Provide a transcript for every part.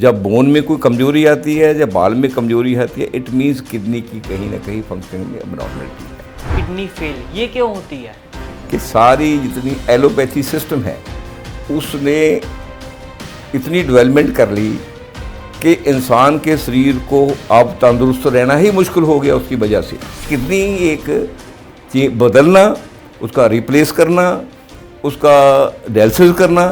जब बोन में कोई कमजोरी आती है, जब बाल में कमजोरी आती है, इट मीन्स किडनी की कहीं ना कहीं फंक्शन में अबनॉर्मलिटी है। किडनी फेल ये क्यों होती है? कि सारी जितनी एलोपैथी सिस्टम है उसने इतनी डेवलपमेंट कर ली कि इंसान के शरीर को अब तंदुरुस्त रहना ही मुश्किल हो गया उसकी वजह से। किडनी एक बदलना, उसका रिप्लेस करना, उसका डायलिसिस करना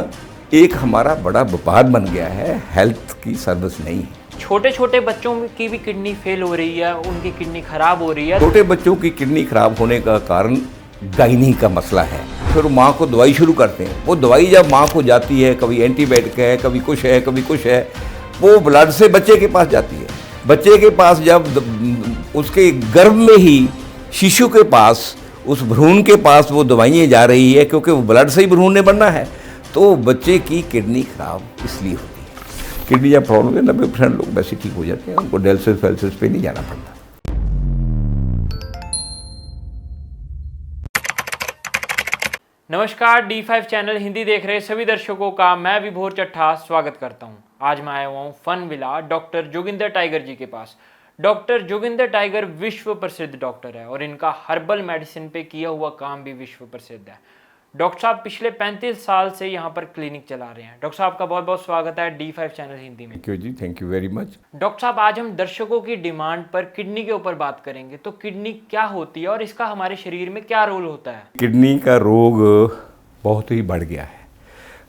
एक हमारा बड़ा व्यापार बन गया है, हेल्थ की सर्विस नहीं है। छोटे छोटे बच्चों की भी किडनी फेल हो रही है, उनकी किडनी खराब हो रही है। छोटे बच्चों की किडनी खराब होने का कारण गायनी का मसला है। फिर माँ को दवाई शुरू करते हैं, वो दवाई जब माँ को जाती है, कभी एंटीबायोटिक है, कभी कुछ है, कभी कुछ है, वो ब्लड से बच्चे के पास जाती है। बच्चे के पास जब उसके गर्भ में ही शिशु के पास, उस भ्रूण के पास वो दवाइयाँ जा रही है, क्योंकि वो ब्लड से ही भ्रूण ने बनना है, तो बच्चे की किडनी खराब इसलिए होती है। किडनी जब प्रॉब्लम है 90% लोग वैसे ठीक हो जाते हैं, उनको डायलिसिस वेलिसिस पे नहीं जाना पड़ता। नमस्कार, D5 चैनल हिंदी देख रहे सभी दर्शकों का मैं विभोर चट्ठा स्वागत करता हूं। आज मैं आया हुआ हूं fun villa doctor Joginder Tiger ji के पास। डॉक्टर जोगिंदर टाइगर विश्व प्रसिद्ध डॉक्टर है और इनका हर्बल मेडिसिन पे किया हुआ काम भी विश्व प्रसिद्ध है। डॉक्टर साहब पिछले 35 साल से यहाँ पर क्लिनिक चला रहे हैं। डॉक्टर साहब का बहुत बहुत स्वागत है D5 चैनल हिंदी में। थैंक यू जी, thank you very much. Doctor साहब, आज हम दर्शकों की डिमांड पर किडनी के ऊपर बात करेंगे। तो किडनी क्या होती है और इसका हमारे शरीर में क्या रोल होता है? किडनी का रोग बहुत ही बढ़ गया है।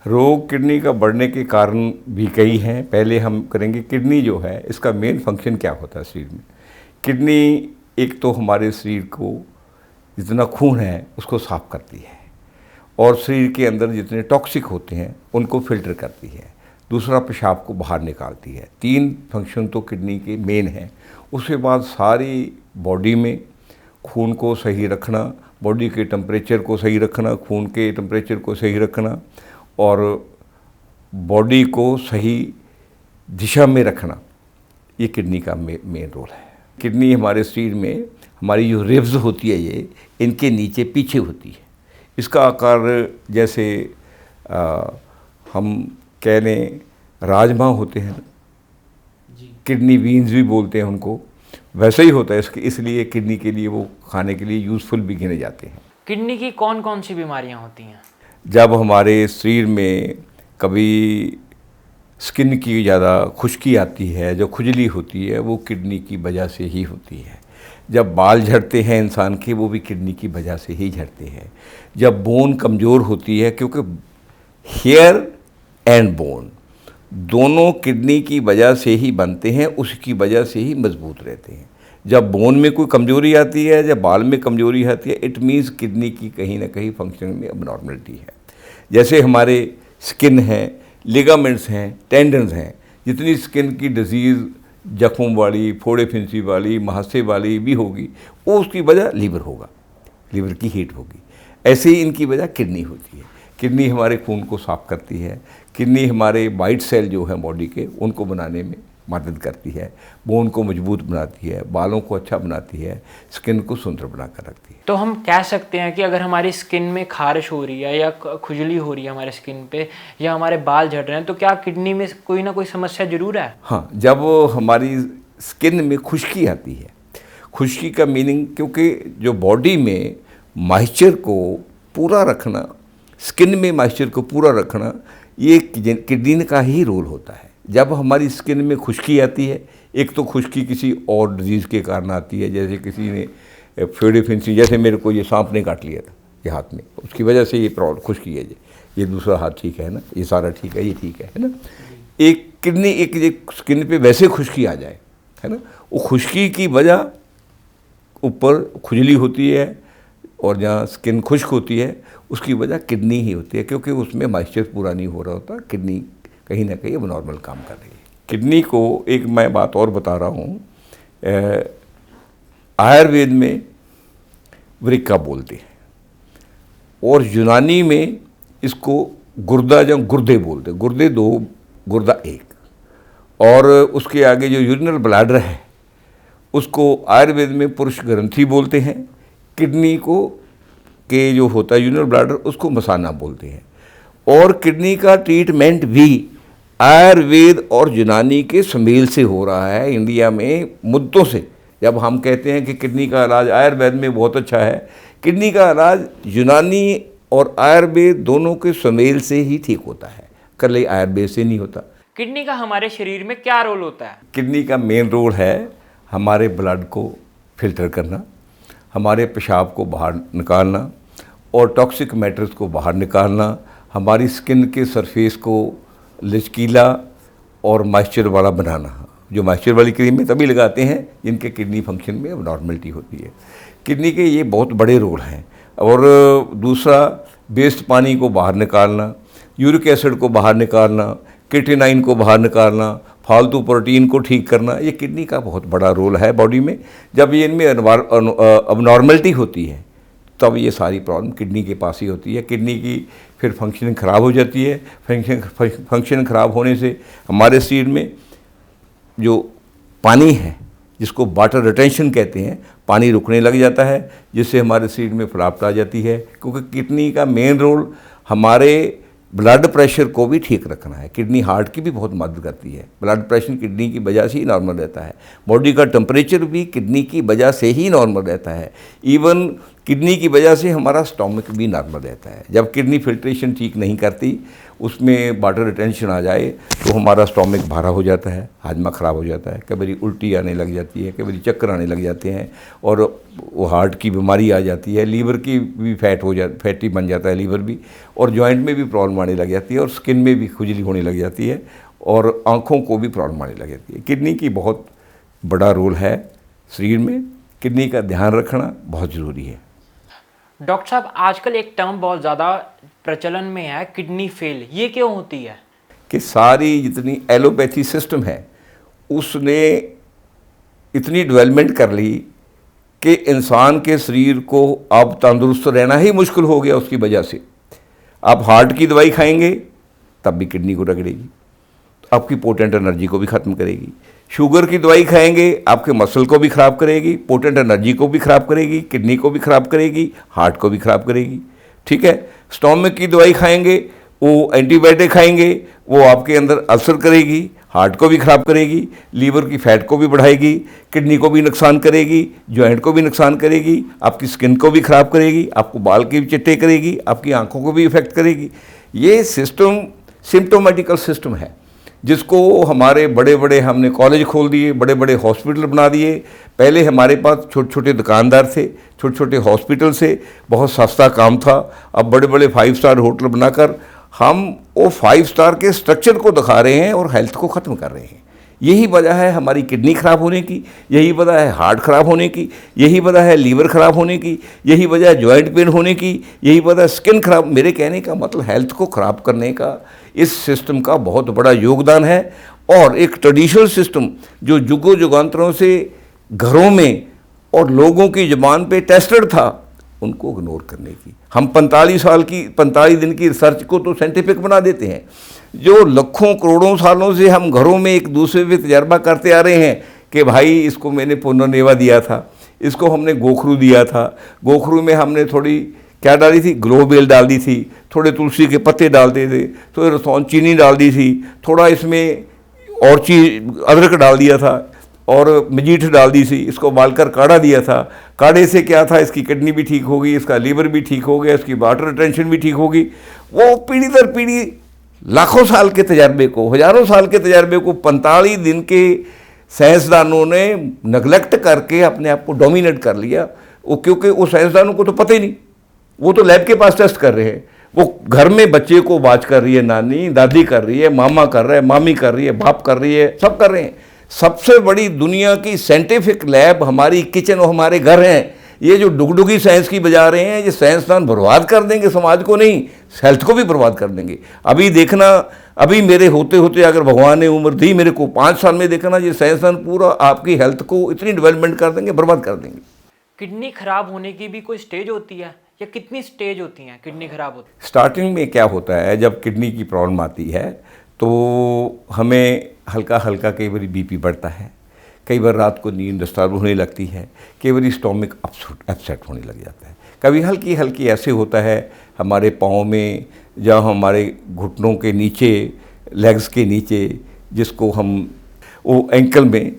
रोग किडनी का बढ़ने के कारण भी कई हैं। पहले हम करेंगे किडनी जो है इसका मेन फंक्शन क्या होता है शरीर में। किडनी एक तो हमारे शरीर को जितना खून है उसको साफ करती है और शरीर के अंदर जितने टॉक्सिक होते हैं उनको फिल्टर करती है। दूसरा, पेशाब को बाहर निकालती है। 3 फंक्शन तो किडनी के मेन हैं। उसके बाद सारी बॉडी में खून को सही रखना, बॉडी के टेम्परेचर को सही रखना, खून के टेम्परेचर को सही रखना और बॉडी को सही दिशा में रखना, ये किडनी का मेन रोल है। किडनी हमारे शरीर में, हमारी जो रिब्स होती है ये इनके नीचे पीछे होती है। इसका आकार जैसे हम कह लें राजमा होते हैं, किडनी बीन्स भी बोलते हैं उनको, वैसे ही होता है। इसलिए किडनी के लिए वो खाने के लिए यूज़फुल भी गिने जाते हैं। किडनी की कौन कौन सी बीमारियां होती हैं? जब हमारे शरीर में कभी स्किन की ज़्यादा खुश्की आती है, जो खुजली होती है, वो किडनी की वजह से ही होती है। जब बाल झड़ते हैं इंसान के, वो भी किडनी की वजह से ही झड़ते हैं। जब बोन कमज़ोर होती है, क्योंकि हेयर एंड बोन दोनों किडनी की वजह से ही बनते हैं, उसकी वजह से ही मजबूत रहते हैं। जब बोन में कोई कमज़ोरी आती है, जब बाल में कमज़ोरी आती है, इट मीन्स किडनी की कहीं ना कहीं फंक्शन में अबनॉर्मलिटी है। जैसे हमारे स्किन है, लिगामेंट्स हैं, टेंडन्स हैं, जितनी स्किन की डिजीज़ जख्मों वाली, फोड़े फिंसी वाली, महासे वाली भी होगी, वो उसकी वजह लीवर होगा, लीवर की हीट होगी। ऐसे ही इनकी वजह किडनी होती है। किडनी हमारे खून को साफ़ करती है। किडनी हमारे वाइट सेल जो हैं बॉडी के, उनको बनाने में मदद करती है। बोन को मजबूत बनाती है, बालों को अच्छा बनाती है, स्किन को सुंदर बना कर रखती है। तो हम कह सकते हैं कि अगर हमारी स्किन में खारिश हो रही है या खुजली हो रही है हमारे स्किन पे, या हमारे बाल झड़ रहे हैं, तो क्या किडनी में कोई ना कोई समस्या जरूर है? हाँ, जब हमारी स्किन में खुश्की आती है, खुश्की का मीनिंग, क्योंकि जो बॉडी में मॉइस्चर को पूरा रखना, स्किन में मॉइस्चर को पूरा रखना, ये किडनी का ही रोल होता है। जब हमारी स्किन में खुश्की आती है, एक तो खुश्की किसी और डिजीज़ के कारण आती है, जैसे किसी ने फेड़े फिंसी, जैसे मेरे को ये सांप ने काट लिया था ये हाथ में, उसकी वजह से ये प्रॉब्लम खुश्की है। ये दूसरा हाथ ठीक है ना, ये सारा ठीक है, ये ठीक है ना। एक किडनी, एक स्किन पे वैसे खुश्की आ जाए, है ना, वो खुश्की की वजह ऊपर खुजली होती है और जहाँ स्किन खुश्क होती है उसकी वजह किडनी ही होती है, क्योंकि उसमें मॉइस्चर पूरा नहीं हो रहा होता। किडनी कहीं ना कहीं नॉर्मल काम कर रही है। किडनी को एक मैं बात और बता रहा हूँ, आयुर्वेद में वृक्का बोलते हैं और यूनानी में इसको गुर्दा या गुर्दे बोलते हैं। गुर्दे 2, गुर्दा 1, और उसके आगे जो यूरिनल ब्लैडर है उसको आयुर्वेद में पुरुष ग्रंथि बोलते हैं। किडनी को के जो होता है यूरिनल ब्लैडर, उसको मसाना बोलते हैं। और किडनी का ट्रीटमेंट भी आयुर्वेद और यूनानी के सुमेल से हो रहा है इंडिया में मुद्दों से। जब हम कहते हैं कि किडनी का इलाज आयुर्वेद में बहुत अच्छा है, किडनी का इलाज यूनानी और आयुर्वेद दोनों के सुमेल से ही ठीक होता है, कल आयुर्वेद से नहीं होता। किडनी का हमारे शरीर में क्या रोल होता है? किडनी का मेन रोल है हमारे ब्लड को फिल्टर करना, हमारे पेशाब को बाहर निकालना और टॉक्सिक मैटर्स को बाहर निकालना, हमारी स्किन के सरफेस को लचकीला और मॉइस्चर वाला बनाना। जो मॉइस्चर वाली क्रीमें तभी लगाते हैं जिनके किडनी फंक्शन में नॉर्मलिटी होती है। किडनी के ये बहुत बड़े रोल हैं। और दूसरा, वेस्ट पानी को बाहर निकालना, यूरिक एसिड को बाहर निकालना, क्रिएटिनाइन को बाहर निकालना, फालतू प्रोटीन को ठीक करना, ये किडनी का बहुत बड़ा रोल है बॉडी में। जब ये इनमें अबनॉर्मलिटी होती है तब ये सारी प्रॉब्लम किडनी के पास ही होती है। किडनी की फिर फंक्शनिंग ख़राब हो जाती है। फंक्शन ख़राब होने से हमारे शरीर में जो पानी है, जिसको वाटर रिटेंशन कहते हैं, पानी रुकने लग जाता है, जिससे हमारे शरीर में फुलावट आ जाती है। क्योंकि किडनी का मेन रोल हमारे ब्लड प्रेशर को भी ठीक रखना है। किडनी हार्ट की भी बहुत मदद करती है। ब्लड प्रेशर किडनी की वजह से ही नॉर्मल रहता है। बॉडी का टेम्परेचर भी किडनी की वजह से ही नॉर्मल रहता है। इवन किडनी की वजह से हमारा स्टोमक भी नॉर्मल रहता है। जब किडनी फिल्ट्रेशन ठीक नहीं करती, उसमें वाटर रिटेंशन आ जाए तो हमारा स्टोमक भारा हो जाता है, हाजमा ख़राब हो जाता है, कई बार उल्टी आने लग जाती है, कई बार चक्कर आने लग जाते हैं और वो हार्ट की बीमारी आ जाती है। लीवर की भी फैटी बन जाता है लीवर भी, और जॉइंट में भी प्रॉब्लम आने लग जाती है, और स्किन में भी खुजली होने लग जाती है, और आँखों को भी प्रॉब्लम आने लग जाती है। किडनी की बहुत बड़ा रोल है शरीर में। किडनी का ध्यान रखना बहुत ज़रूरी है। डॉक्टर साहब, आजकल एक टर्म बहुत ज़्यादा प्रचलन में है, किडनी फेल। ये क्यों होती है? कि सारी जितनी एलोपैथी सिस्टम है उसने इतनी डेवलपमेंट कर ली कि इंसान के शरीर को अब तंदुरुस्त रहना ही मुश्किल हो गया उसकी वजह से। आप हार्ट की दवाई खाएंगे तब भी किडनी को रगड़ेगी, आपकी पोटेंट एनर्जी को भी ख़त्म करेगी। शुगर की दवाई खाएंगे आपके मसल को भी ख़राब करेगी, पोटेंट एनर्जी को भी ख़राब करेगी, किडनी को भी ख़राब करेगी, हार्ट को भी ख़राब करेगी। ठीक है। स्टोमक की दवाई खाएंगे, वो एंटीबायोटिक खाएंगे, वो आपके अंदर अल्सर करेगी, हार्ट को भी ख़राब करेगी, लीवर की फैट को भी बढ़ाएगी, किडनी को भी नुकसान करेगी, जॉइंट को भी नुकसान करेगी, आपकी स्किन को भी ख़राब करेगी, आपको बाल की भी चिट्टे करेगी, आपकी आँखों को भी इफ़ेक्ट करेगी। ये सिस्टम सिम्टोमेटिकल सिस्टम है, जिसको हमारे बड़े बड़े हमने कॉलेज खोल दिए, बड़े बड़े हॉस्पिटल बना दिए। पहले हमारे पास छोटे छोटे दुकानदार थे, छोटे छोटे हॉस्पिटल से, बहुत सस्ता काम था। अब बड़े बड़े 5 स्टार होटल बनाकर हम वो 5 स्टार के स्ट्रक्चर को दिखा रहे हैं और हेल्थ को ख़त्म कर रहे हैं। यही वजह है हमारी किडनी ख़राब होने की, यही वजह है हार्ट ख़राब होने की, यही वजह है लीवर ख़राब होने की, यही वजह है जॉइंट पेन होने की, यही वजह है स्किन खराब। मेरे कहने का मतलब हेल्थ को ख़राब करने का इस सिस्टम का बहुत बड़ा योगदान है। और एक ट्रेडिशनल सिस्टम जो युगों युगांतरों से घरों में और लोगों की ज़बान पे टेस्टेड था, उनको इग्नोर करने की। हम 45 दिन की रिसर्च को तो साइंटिफिक बना देते हैं। जो लाखों करोड़ों सालों से हम घरों में एक दूसरे पे तजर्बा करते आ रहे हैं कि भाई इसको मैंने पुनर्नेवा दिया था, इसको हमने गोखरू दिया था, गोखरू में हमने थोड़ी क्या डाली थी, ग्लोबेल डाल दी थी, थोड़े तुलसी के पत्ते डालते थे, थोड़े रसौन चीनी डाल दी थी, थोड़ा इसमें और चीज अदरक डाल दिया था और मजीठ डाल दी थी, इसको उबालकर काढ़ा दिया था। काढ़े से क्या था, इसकी किडनी भी ठीक होगी, इसका लीवर भी ठीक हो गया, इसकी वाटर रिटेंशन भी ठीक होगी। वो पीढ़ी दर पीढ़ी लाखों साल के तजर्बे को, हज़ारों साल के तजर्बे को 45 दिन के साइंसदानों ने नेगलेक्ट करके अपने आप को डोमिनेट कर लिया। वो क्योंकि वो साइंसदानों को तो पता ही नहीं, वो तो लैब के पास टेस्ट कर रहे हैं। वो घर में बच्चे को बात कर रही है, नानी दादी कर रही है, मामा कर रहा है, मामी कर रही है, बाप कर रही है, सब कर रहे हैं। सबसे बड़ी दुनिया की साइंटिफिक लैब हमारी किचन और हमारे घर हैं। ये जो डुगडुगी साइंस की बजा रहे हैं, ये साइंसदान बर्बाद कर देंगे समाज को, नहीं हेल्थ को भी बर्बाद कर देंगे। अभी देखना, अभी मेरे होते होते अगर भगवान ने उम्र दी मेरे को 5 साल में, देखना ये साइंसदान पूरा आपकी हेल्थ को इतनी डेवलपमेंट कर देंगे, बर्बाद कर देंगे। किडनी खराब होने की भी कोई स्टेज होती है या कितनी स्टेज होती हैं किडनी खराब होती? स्टार्टिंग में क्या होता है, जब किडनी की प्रॉब्लम आती है तो हमें हल्का हल्का कई बार बीपी बढ़ता है, कई बार रात को नींद डिस्टर्ब होने लगती है, कई बार स्टोमक अपसेट होने लग जाता है, कभी हल्की हल्की ऐसे होता है हमारे पाँव में, जहाँ हमारे घुटनों के नीचे लेग्स के नीचे, जिसको हम वो एंकल में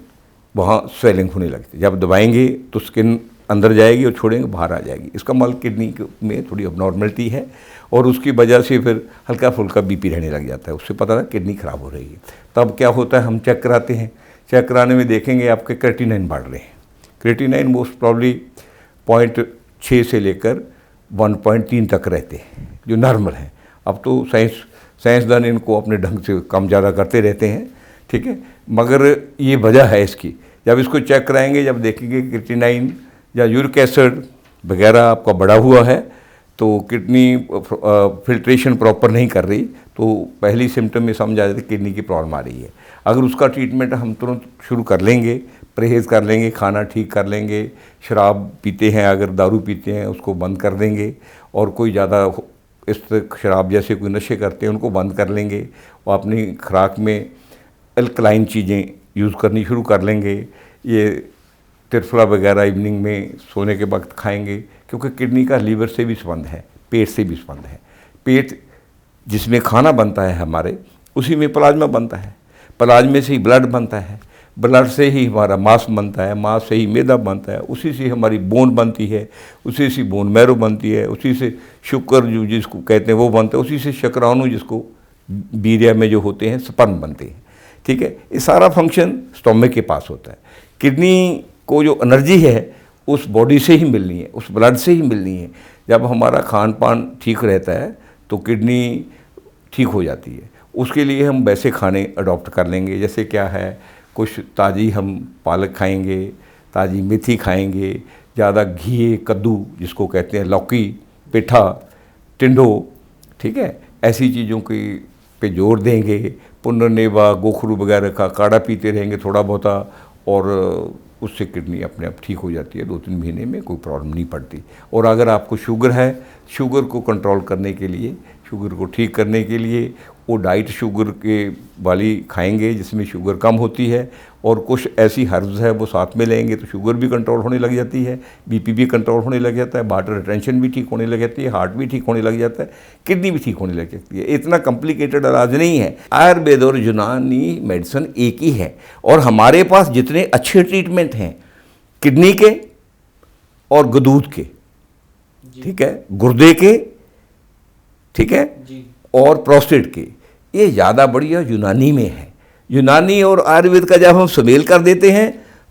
वहाँ स्वेलिंग होने लगती है। जब दबाएंगे तो स्किन अंदर जाएगी और छोड़ेंगे बाहर आ जाएगी। इसका मतलब किडनी में थोड़ी अबनॉर्मलिटी है और उसकी वजह से फिर हल्का फुल्का बीपी रहने लग जाता है। उससे पता है किडनी ख़राब हो रही है। तब क्या होता है, हम चेक कराते हैं। चेक कराने में देखेंगे आपके क्रेटिनाइन बढ़ रहे हैं। क्रेटिनाइन मोस्ट प्रॉब्ली 0.6 से लेकर 1.3 तक रहते हैं, जो नॉर्मल है। अब तो साइंसदान इनको अपने ढंग से कम ज़्यादा करते रहते हैं, ठीक है, मगर ये वजह है इसकी। जब इसको चेक कराएंगे, जब देखेंगे क्रेटिनाइन या यूरिक एसिड वगैरह आपका बढ़ा हुआ है, तो किडनी फिल्ट्रेशन प्रॉपर नहीं कर रही, तो पहली सिम्टम में समझ आ जाता है किडनी की प्रॉब्लम आ रही है। अगर उसका ट्रीटमेंट हम तुरंत शुरू कर लेंगे, परहेज़ कर लेंगे, खाना ठीक कर लेंगे, शराब पीते हैं अगर दारू पीते हैं उसको बंद कर देंगे, और कोई ज़्यादा इस शराब जैसे कोई नशे करते हैं उनको बंद कर लेंगे, और अपनी खुराक में अल्कलाइन चीज़ें यूज़ करनी शुरू कर लेंगे। ये त्रिफला वगैरह इवनिंग में सोने के वक्त खाएंगे, क्योंकि किडनी का लीवर से भी संबंध है, पेट से भी संबंध है। पेट जिसमें खाना बनता है हमारे, उसी में प्लाज्मा बनता है, प्लाज्मा से ही ब्लड बनता है, ब्लड से ही हमारा मांस बनता है, मांस से ही मैदा बनता है, उसी से हमारी बोन बनती है, उसी से बोन मैरो बनती है, उसी से शुक्र जो जिसको कहते हैं वो बनता है, उसी से शुक्राणु जिसको वीर्य में जो होते हैं स्पर्म बनते हैं, ठीक है। ये सारा फंक्शन स्टोमक के पास होता है। किडनी को जो एनर्जी है उस बॉडी से ही मिलनी है, उस ब्लड से ही मिलनी है। जब हमारा खान पान ठीक रहता है तो किडनी ठीक हो जाती है। उसके लिए हम वैसे खाने अडॉप्ट कर लेंगे, जैसे क्या है, कुछ ताज़ी हम पालक खाएंगे, ताज़ी मेथी खाएंगे, ज़्यादा घी, कद्दू जिसको कहते हैं, लौकी, पेठा, टिंडो, ठीक है, ऐसी चीज़ों की पे जोर देंगे। पुनर्नेवा, गोखरू वगैरह का काढ़ा पीते रहेंगे थोड़ा बहुता, और उससे किडनी अपने आप ठीक हो जाती है। 2-3 महीने में कोई प्रॉब्लम नहीं पड़ती। और अगर आपको शुगर है, शुगर को कंट्रोल करने के लिए, शुगर को ठीक करने के लिए वो डाइट शुगर के वाली खाएंगे जिसमें शुगर कम होती है, और कुछ ऐसी हर्ब्स है वो साथ में लेंगे तो शुगर भी कंट्रोल होने लग जाती है, बीपी भी कंट्रोल होने लग जाता है, वाटर रिटेंशन भी ठीक होने लग जाती है, हार्ट भी ठीक होने लग जाता है, किडनी भी ठीक होने लग जाती है। इतना कॉम्प्लिकेटेड इलाज नहीं है। आयुर्वेद और यूनानी मेडिसिन एक ही है, और हमारे पास जितने अच्छे ट्रीटमेंट हैं किडनी के और गदूद के, ठीक है, गुर्दे के, ठीक है, और प्रोस्टेट के, ये ज़्यादा बढ़िया यूनानी में है। यूनानी और आयुर्वेद का जब हम सुमेल कर देते हैं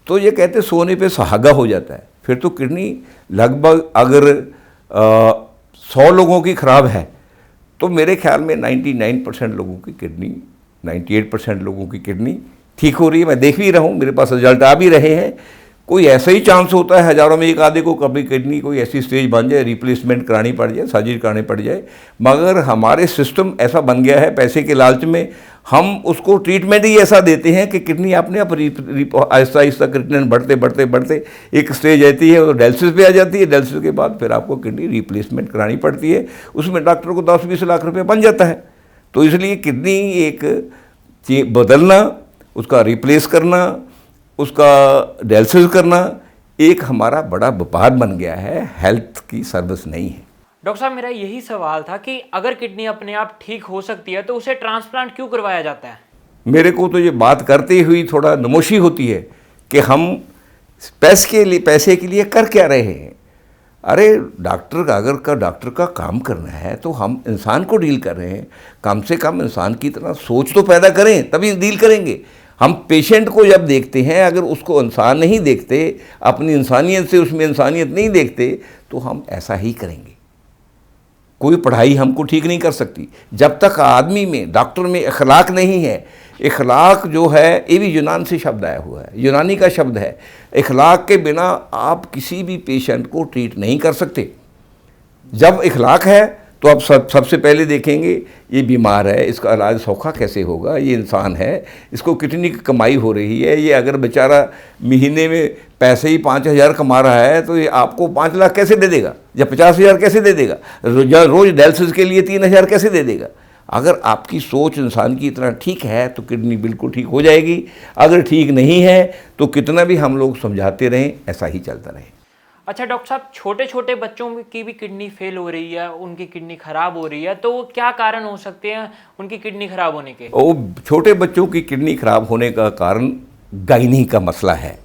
तो ये कहते सोने पे सुहागा हो जाता है। फिर तो किडनी लगभग अगर 100 लोगों की ख़राब है तो मेरे ख्याल में 99% लोगों की किडनी, 98% लोगों की किडनी ठीक हो रही है। मैं देख भी रहा हूँ, मेरे पास रिजल्ट आ भी रहे हैं। कोई ऐसा ही चांस होता है हज़ारों में एक आधे को कभी किडनी कोई ऐसी स्टेज बन जाए, रिप्लेसमेंट करानी पड़ जाए, सर्जरी करानी पड़ जाए, मगर हमारे सिस्टम ऐसा बन गया है, पैसे के लालच में हम उसको ट्रीटमेंट ही ऐसा देते हैं कि किडनी अपने आप आहिस्ता आहिस्ता क्रिएटिनिन बढ़ते बढ़ते बढ़ते एक स्टेज आती है तो डायलिसिस पे आ जाती है। डायलिसिस के बाद फिर आपको किडनी रिप्लेसमेंट करानी पड़ती है, उसमें डॉक्टर को 10-20 लाख रुपये बन जाता है। तो इसलिए किडनी एक बदलना, उसका रिप्लेस करना, उसका डायलिसिस करना एक हमारा बड़ा व्यापार बन गया है, हेल्थ की सर्विस नहीं है। डॉक्टर साहब, मेरा यही सवाल था कि अगर किडनी अपने आप ठीक हो सकती है तो उसे ट्रांसप्लांट क्यों करवाया जाता है? मेरे को तो ये बात करते हुई थोड़ा नमोशी होती है कि हम पैसे के लिए कर क्या रहे हैं। अरे डॉक्टर का काम करना है तो हम इंसान को डील कर रहे हैं, कम से कम इंसान की तरह सोच तो पैदा करें तभी डील करेंगे। हम पेशेंट को जब देखते हैं, अगर उसको इंसान नहीं देखते, अपनी इंसानियत से उसमें इंसानियत नहीं देखते, तो हम ऐसा ही करेंगे। कोई पढ़ाई हमको ठीक नहीं कर सकती जब तक आदमी में, डॉक्टर में इखलाक नहीं है। इखलाक जो है ये भी यूनान से शब्द आया हुआ है, यूनानी का शब्द है। इखलाक के बिना आप किसी भी पेशेंट को ट्रीट नहीं कर सकते। जब इखलाक है तो आप सबसे पहले देखेंगे ये बीमार है, इसका इलाज सौखा कैसे होगा, ये इंसान है, इसको कितनी कमाई हो रही है, ये अगर बेचारा महीने में पैसे ही 5,000 कमा रहा है तो ये आपको 5 लाख कैसे दे देगा, या 50,000 कैसे दे देगा, रोज़ डायलिसिस के लिए 3,000 कैसे दे देगा। अगर आपकी सोच इंसान की इतना ठीक है तो किडनी बिल्कुल ठीक हो जाएगी। अगर ठीक नहीं है तो कितना भी हम लोग समझाते रहें ऐसा ही चलता रहे। अच्छा डॉक्टर साहब, छोटे छोटे बच्चों की भी किडनी फेल हो रही है, उनकी किडनी खराब हो रही है, तो वो क्या कारण हो सकते हैं उनकी किडनी खराब होने के? वो छोटे बच्चों की किडनी खराब होने का कारण गायनी का मसला है।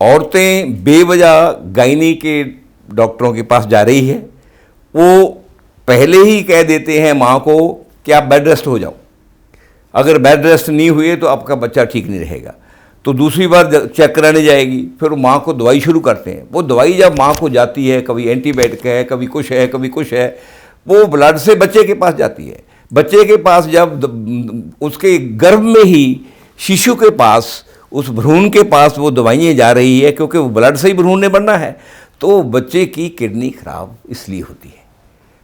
औरतें बेवजह गायनी के डॉक्टरों के पास जा रही है, वो पहले ही कह देते हैं माँ को कि आप बेड रेस्ट हो जाओ, अगर बेड रेस्ट नहीं हुए तो आपका बच्चा ठीक नहीं रहेगा। तो दूसरी बार चेक कराने जाएगी, फिर माँ को दवाई शुरू करते हैं। वो दवाई जब माँ को जाती है, कभी एंटीबायोटिक है, कभी कुछ है, कभी कुछ है, वो ब्लड से बच्चे के पास जाती है। बच्चे के पास जब उसके गर्भ में ही शिशु के पास, उस भ्रूण के पास वो दवाइयाँ जा रही है, क्योंकि वो ब्लड से ही भ्रूण ने बनना है, तो बच्चे की किडनी खराब इसलिए होती है।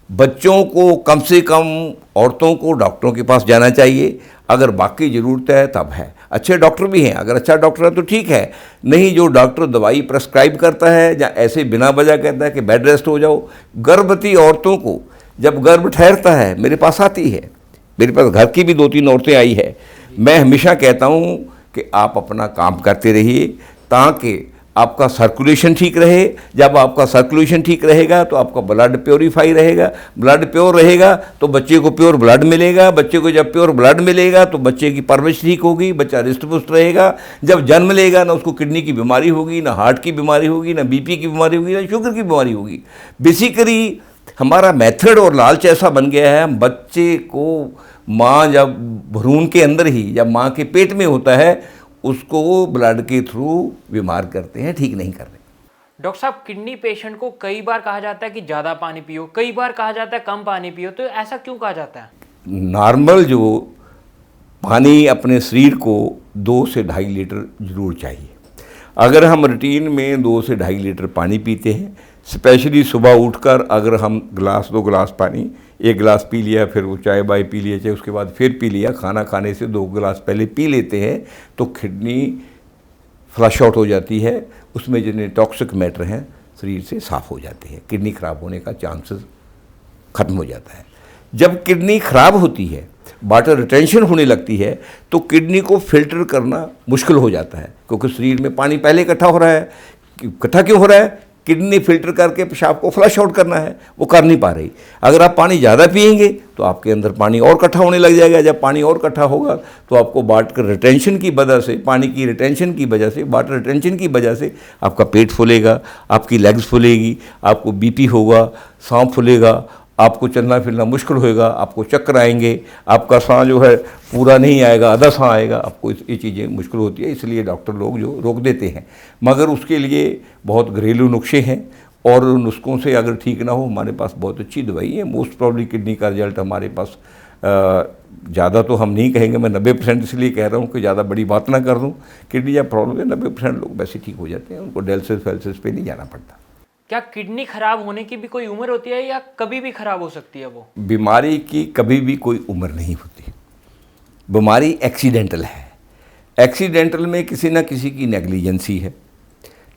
बच्चों को कम से कम, औरतों को डॉक्टरों के पास जाना चाहिए, अगर बाकी ज़रूरत है तब है। अच्छे डॉक्टर भी हैं, अगर अच्छा डॉक्टर है तो ठीक है, नहीं जो डॉक्टर दवाई प्रेस्क्राइब करता है या ऐसे बिना वजह कहता है कि बेड रेस्ट हो जाओ। गर्भवती औरतों को जब गर्भ ठहरता है, मेरे पास आती है, मेरे पास घर की भी 2-3 औरतें आई है, मैं हमेशा कहता हूँ कि आप अपना काम करते रहिए ताकि आपका सर्कुलेशन ठीक रहे। जब आपका सर्कुलेशन ठीक रहेगा तो आपका ब्लड प्योरीफाई रहेगा, ब्लड प्योर रहेगा तो बच्चे को प्योर ब्लड मिलेगा, बच्चे को जब प्योर ब्लड मिलेगा तो बच्चे की परवरिश ठीक होगी, बच्चा रिष्ट पुष्ट रहेगा। जब जन्म लेगा ना उसको किडनी की बीमारी होगी, ना हार्ट की बीमारी होगी, ना बीपी की बीमारी होगी, ना शुगर की बीमारी होगी। बेसिकली हमारा मेथड और लालच ऐसा बन गया है, हम बच्चे को माँ जब भ्रूण के अंदर ही, जब माँ के पेट में होता है, उसको ब्लड के थ्रू बीमार करते हैं, ठीक नहीं कर रहे। डॉक्टर साहब, किडनी पेशेंट को कई बार कहा जाता है कि ज़्यादा पानी पियो, कई बार कहा जाता है कम पानी पियो, तो ऐसा क्यों कहा जाता है? नॉर्मल जो पानी अपने शरीर को 2 से 2.5 लीटर जरूर चाहिए। अगर हम रूटीन में 2 से 2.5 लीटर पानी पीते हैं, स्पेशली सुबह उठकर अगर हम 2 गिलास पानी, 1 गिलास पी लिया, फिर वो चाय बाय पी लिया, चाहे उसके बाद फिर पी लिया, खाना खाने से 2 गिलास पहले पी लेते हैं, तो किडनी फ्लश आउट हो जाती है, उसमें जितने टॉक्सिक मैटर हैं शरीर से साफ़ हो जाते हैं, किडनी ख़राब होने का चांसेस ख़त्म हो जाता है। जब किडनी ख़राब होती है, वाटर रिटेंशन होने लगती है, तो किडनी को फिल्टर करना मुश्किल हो जाता है, क्योंकि शरीर में पानी पहले इकट्ठा हो रहा है। इकट्ठा क्यों हो रहा है? किडनी फिल्टर करके पेशाब को फ्लश आउट करना है, वो कर नहीं पा रही। अगर आप पानी ज़्यादा पिएंगे तो आपके अंदर पानी और इकट्ठा होने लग जाएगा। जब पानी और इकट्ठा होगा तो आपको वाटर रिटेंशन की वजह से, पानी की रिटेंशन की वजह से, वाटर रिटेंशन की वजह से आपका पेट फूलेगा, आपकी लेग्स फूलेगी, आपको बीपी होगा, सांप फूलेगा, आपको चलना फिरना मुश्किल होएगा, आपको चक्कर आएंगे, आपका सांस जो है पूरा नहीं आएगा, आधा सांस आएगा, आपको ये चीज़ें मुश्किल होती है। इसलिए डॉक्टर लोग जो रोक देते हैं, मगर उसके लिए बहुत घरेलू नुस्खे हैं, और नुस्खों से अगर ठीक ना हो, हमारे पास बहुत अच्छी दवाई है। मोस्ट प्रॉब्ली किडनी का रिजल्ट हमारे पास ज़्यादा तो हम नहीं कहेंगे, मैं 90% इसलिए कह रहा हूँ कि ज़्यादा बड़ी बात ना कर दूँ। किडनी जब प्रॉब्लम है 90% लोग वैसे ठीक हो जाते हैं, उनको डायलिसिस वेलिसिस पे नहीं जाना पड़ता। क्या किडनी खराब होने की भी कोई उम्र होती है या कभी भी खराब हो सकती है वो? बीमारी की कभी भी कोई उम्र नहीं होती, बीमारी एक्सीडेंटल है। एक्सीडेंटल में किसी न किसी की नेग्लिजेंसी है,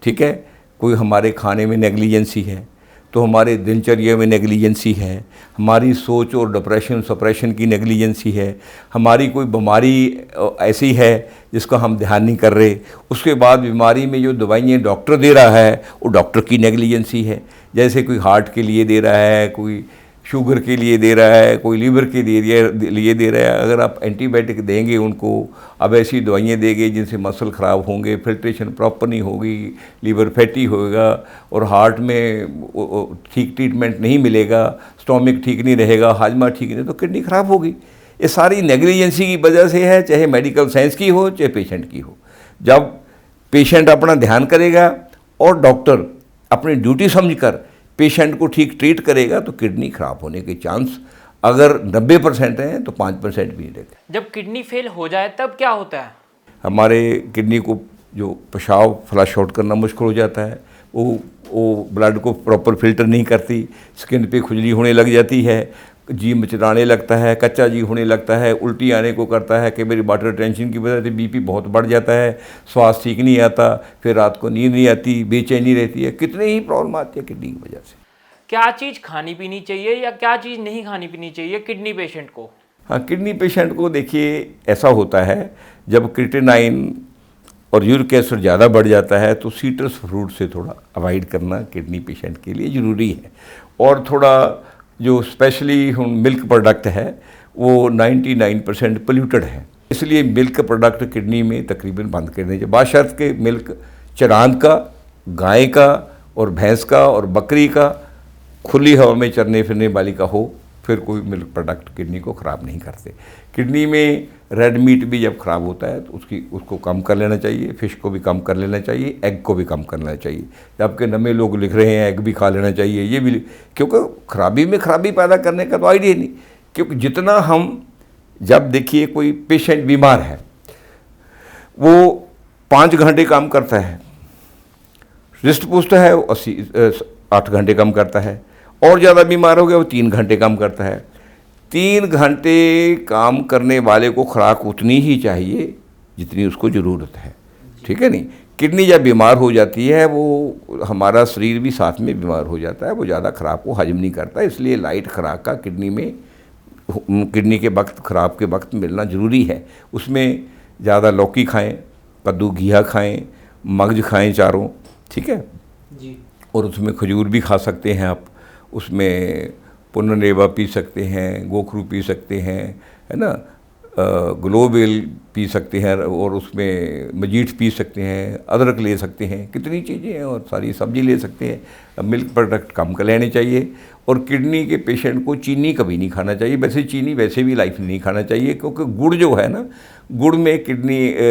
ठीक है, कोई हमारे खाने में नेग्लिजेंसी है, तो हमारे दिनचर्या में नेग्लिजेंसी है, हमारी सोच और डिप्रेशन सप्रेशन की नेग्लिजेंसी है, हमारी कोई बीमारी ऐसी है जिसका हम ध्यान नहीं कर रहे, उसके बाद बीमारी में जो दवाइयाँ डॉक्टर दे रहा है वो डॉक्टर की नेग्लिजेंसी है। जैसे कोई हार्ट के लिए दे रहा है, कोई शुगर के लिए दे रहा है, कोई लीवर के लिए दे रहा है। अगर आप एंटीबायोटिक देंगे उनको, अब ऐसी दवाइयाँ देंगे जिनसे मसल ख़राब होंगे, फिल्ट्रेशन प्रॉपर नहीं होगी, लीवर फैटी होएगा, और हार्ट में ठीक ट्रीटमेंट नहीं मिलेगा, स्टोमिक ठीक नहीं रहेगा, हाजमा ठीक नहीं, तो किडनी ख़राब होगी। ये सारी नेग्लिजेंसी की वजह से है, चाहे मेडिकल साइंस की हो चाहे पेशेंट की हो। जब पेशेंट अपना ध्यान करेगा और डॉक्टर अपनी ड्यूटी समझकर पेशेंट को ठीक ट्रीट करेगा तो किडनी खराब होने के चांस अगर 90% हैं तो 5% भी नहीं रहते। जब किडनी फेल हो जाए तब क्या होता है? हमारे किडनी को जो पेशाब फ्लश आउट करना मुश्किल हो जाता है, वो ब्लड को प्रॉपर फिल्टर नहीं करती, स्किन पे खुजली होने लग जाती है, जी मचलाने लगता है, कच्चा जी होने लगता है, उल्टी आने को करता है कि मेरी वाटर टेंशन की वजह से बीपी बहुत बढ़ जाता है, श्वास ठीक नहीं आता, फिर रात को नींद नहीं आती, बेचैनी रहती है, कितने ही प्रॉब्लम आती है किडनी की वजह से। क्या चीज़ खानी पीनी चाहिए या क्या चीज़ नहीं खानी पीनी चाहिए किडनी पेशेंट को? हाँ, किडनी पेशेंट को देखिए ऐसा होता है, जब क्रिएटिनिन और यूरिक एसिड ज़्यादा बढ़ जाता है तो सीट्रस फ्रूट से थोड़ा अवॉइड करना किडनी पेशेंट के लिए ज़रूरी है। और थोड़ा जो स्पेशली मिल्क प्रोडक्ट है वो 99% पोल्यूटेड है, इसलिए मिल्क प्रोडक्ट किडनी में तकरीबन बंद करने चाहिए। बाशर्त के मिल्क चरांद का, गाय का और भैंस का और बकरी का, खुली हवा में चरने फिरने वाली का हो, फिर कोई मिल्क प्रोडक्ट किडनी को ख़राब नहीं करते। किडनी में रेड मीट भी जब ख़राब होता है तो उसको कम कर लेना चाहिए, फ़िश को भी कम कर लेना चाहिए, एग को भी कम कर लेना चाहिए। जबकि नमे लोग लिख रहे हैं एग भी खा लेना चाहिए, ये भी, क्योंकि खराबी में खराबी पैदा करने का तो आइडिया नहीं। क्योंकि जितना हम, जब देखिए कोई पेशेंट बीमार है वो 5 घंटे काम करता है, रिस्ट पुस्ट है वो 8 घंटे काम करता है, और ज़्यादा बीमार हो गया वो 3 घंटे काम करता है। 3 घंटे काम करने वाले को खुराक उतनी ही चाहिए जितनी उसको ज़रूरत है, ठीक है नहीं। किडनी जब बीमार हो जाती है वो हमारा शरीर भी साथ में बीमार हो जाता है, वो ज़्यादा खुराक को हजम नहीं करता, इसलिए लाइट खुराक का किडनी के वक्त, खराब के वक्त मिलना ज़रूरी है। उसमें ज़्यादा लौकी खाएं, कद्दू घिया खाएं, मगज खाएं चारों, ठीक है जी। और उसमें खजूर भी खा सकते हैं आप, उसमें पुनर्नेवा पी सकते हैं, गोखरू पी सकते हैं, है ना, ग्लोबेल पी सकते हैं, और उसमें मजीठ पी सकते हैं, अदरक ले सकते हैं, कितनी चीज़ें हैं, और सारी सब्जी ले सकते हैं। मिल्क प्रोडक्ट कम कर लेने चाहिए। और किडनी के पेशेंट को चीनी कभी नहीं खाना चाहिए। वैसे चीनी वैसे भी लाइफ में नहीं खाना चाहिए, क्योंकि गुड़ जो है ना, गुड़ में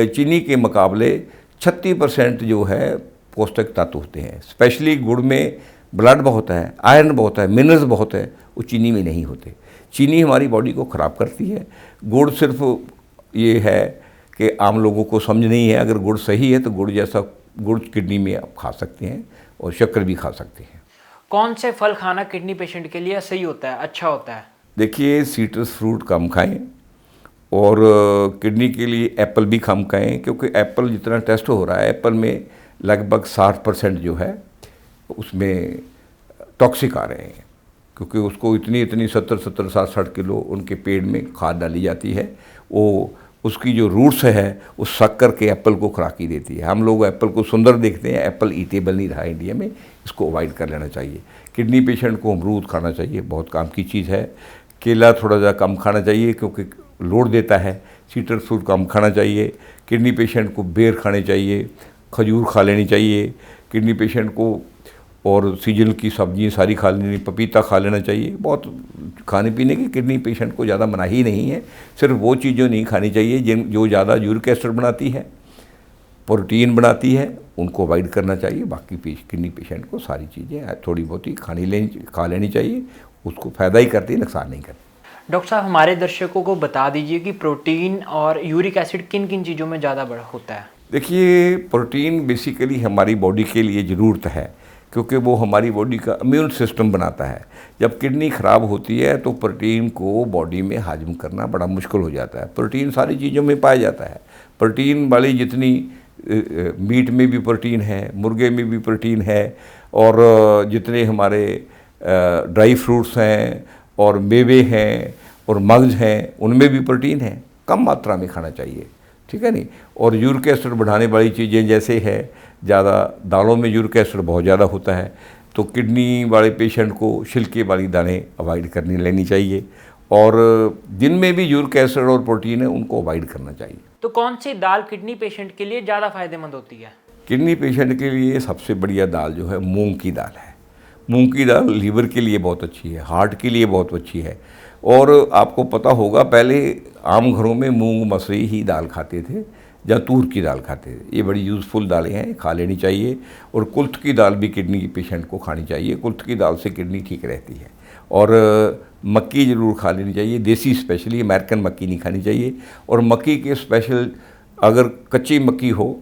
चीनी के मुकाबले 36% जो है पौष्टिक तत्व होते हैं। स्पेशली गुड़ में ब्लड बहुत है, आयरन बहुत है, मिनरल्स बहुत है, वो चीनी में नहीं होते। चीनी हमारी बॉडी को ख़राब करती है। गुड़ सिर्फ ये है कि आम लोगों को समझ नहीं है, अगर गुड़ सही है तो गुड़ जैसा गुड़ किडनी में आप खा सकते हैं, और शक्कर भी खा सकते हैं। कौन से फल खाना किडनी पेशेंट के लिए सही होता है, अच्छा होता है? देखिए, सीट्रस फ्रूट कम खाएं, और किडनी के लिए एप्पल भी कम खाएं, क्योंकि एप्पल जितना टेस्ट हो रहा है, एप्पल में लगभग 60% जो है उसमें टॉक्सिक आ रहे हैं, क्योंकि उसको इतनी 70 60 किलो उनके पेड़ में खाद डाली जाती है। वो उसकी जो रूट्स है वो सक करके एप्पल को खुराकी देती है। हम लोग एप्पल को सुंदर देखते हैं, एप्पल ईटेबल नहीं रहा इंडिया में, इसको अवॉइड कर लेना चाहिए। किडनी पेशेंट को अमरूद खाना चाहिए, बहुत काम की चीज़ है। केला थोड़ा सा कम खाना चाहिए क्योंकि लोड देता है। सीट्रस फ्रूट कम खाना चाहिए। किडनी पेशेंट को बेर खाने चाहिए, खजूर खा लेनी चाहिए किडनी पेशेंट को, और सीजन की सब्जियाँ सारी खा लेनी, पपीता खा लेना चाहिए। बहुत खाने पीने की किडनी पेशेंट को ज़्यादा मनाही नहीं है, सिर्फ वो चीज़ें नहीं खानी चाहिए जो ज़्यादा यूरिक एसिड बनाती है, प्रोटीन बनाती है, उनको अवॉइड करना चाहिए। बाकी किडनी पेशेंट को सारी चीज़ें थोड़ी बहुत ही खा लेनी चाहिए, उसको फ़ायदा ही करती है, नुकसान नहीं करती। डॉक्टर साहब, हमारे दर्शकों को बता दीजिए कि प्रोटीन और यूरिक एसिड किन किन चीज़ों में ज़्यादा बड़ा होता है? देखिए, प्रोटीन बेसिकली हमारी बॉडी के लिए ज़रूरत है, क्योंकि वो हमारी बॉडी का इम्यून सिस्टम बनाता है। जब किडनी ख़राब होती है तो प्रोटीन को बॉडी में हाजम करना बड़ा मुश्किल हो जाता है। प्रोटीन सारी चीज़ों में पाया जाता है। प्रोटीन वाली जितनी मीट में भी प्रोटीन है, मुर्गे में भी प्रोटीन है, और जितने हमारे ड्राई फ्रूट्स हैं और मेवे हैं और मगज हैं, उनमें भी प्रोटीन है। कम मात्रा में खाना चाहिए, ठीक है नहीं। और यूरिक एसिड बढ़ाने वाली चीज़ें जैसे है, ज़्यादा दालों में यूरिक एसिड बहुत ज़्यादा होता है, तो किडनी वाले पेशेंट को छिलके वाली दालें अवॉइड करनी लेनी चाहिए, और जिनमें भी यूरिक एसिड और प्रोटीन है उनको अवॉइड करना चाहिए। तो कौन सी दाल किडनी पेशेंट के लिए ज़्यादा फायदेमंद होती है? किडनी पेशेंट के लिए सबसे बढ़िया दाल जो है मूंग की दाल है। मूंग की दाल लीवर के लिए बहुत अच्छी है, हार्ट के लिए बहुत अच्छी है। और आपको पता होगा, पहले आम घरों में मूंग मसरी ही दाल खाते थे या तूर की दाल खाते थे। ये बड़ी यूज़फुल दालें हैं, खा लेनी चाहिए। और कुल्थ की दाल भी किडनी के पेशेंट को खानी चाहिए। कुल्थ की दाल से किडनी ठीक रहती है। और मक्की ज़रूर खा लेनी चाहिए, देसी स्पेशली, अमेरिकन मक्की नहीं खानी चाहिए। और मक्की के स्पेशल, अगर कच्ची मक्की हो,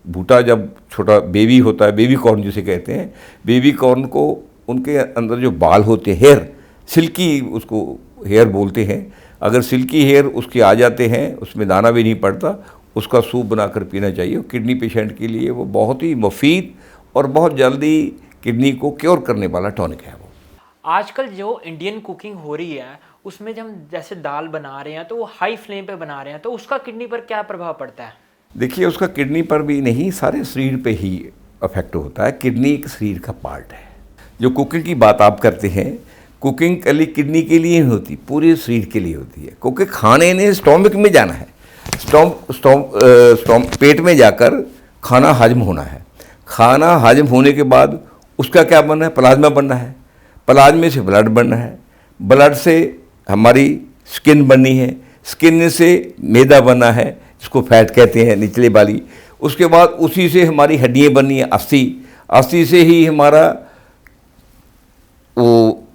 भूटा जब छोटा बेबी होता है, बेबी कॉर्न जिसे कहते हैं, बेबी कॉर्न को उनके अंदर जो बाल होते हैं, हेयर, सिल्की उसको हेयर बोलते हैं, अगर सिल्की हेयर उसके आ जाते हैं, उसमें दाना भी नहीं पड़ता, उसका सूप बनाकर पीना चाहिए। किडनी पेशेंट के लिए वो बहुत ही मुफीद और बहुत जल्दी किडनी को क्योर करने वाला टॉनिक है। वो आजकल जो इंडियन कुकिंग हो रही है उसमें जब हम जैसे दाल बना रहे हैं तो वो हाई फ्लेम पे बना रहे हैं, तो उसका किडनी पर क्या प्रभाव पड़ता है? देखिए, उसका किडनी पर भी नहीं, सारे शरीर पे ही अफेक्ट होता है। किडनी एक शरीर का पार्ट है। जो कुकिंग की बात आप करते हैं, कुकिंग खाली किडनी के लिए नहीं होती, पूरे शरीर के लिए होती है। क्योंकि खाने ने स्टोमक में जाना है, पेट में जाकर खाना हजम होना है। खाना हजम होने के बाद उसका क्या बनना है? प्लाज्मा बनना है। प्लाज्मे से ब्लड बनना है, ब्लड से हमारी स्किन बननी है, स्किन से मैदा बनना है जिसको फैट कहते हैं, निचले वाली। उसके बाद उसी से हमारी हड्डियाँ बननी है, अस्थि। अस्थि से ही हमारा वो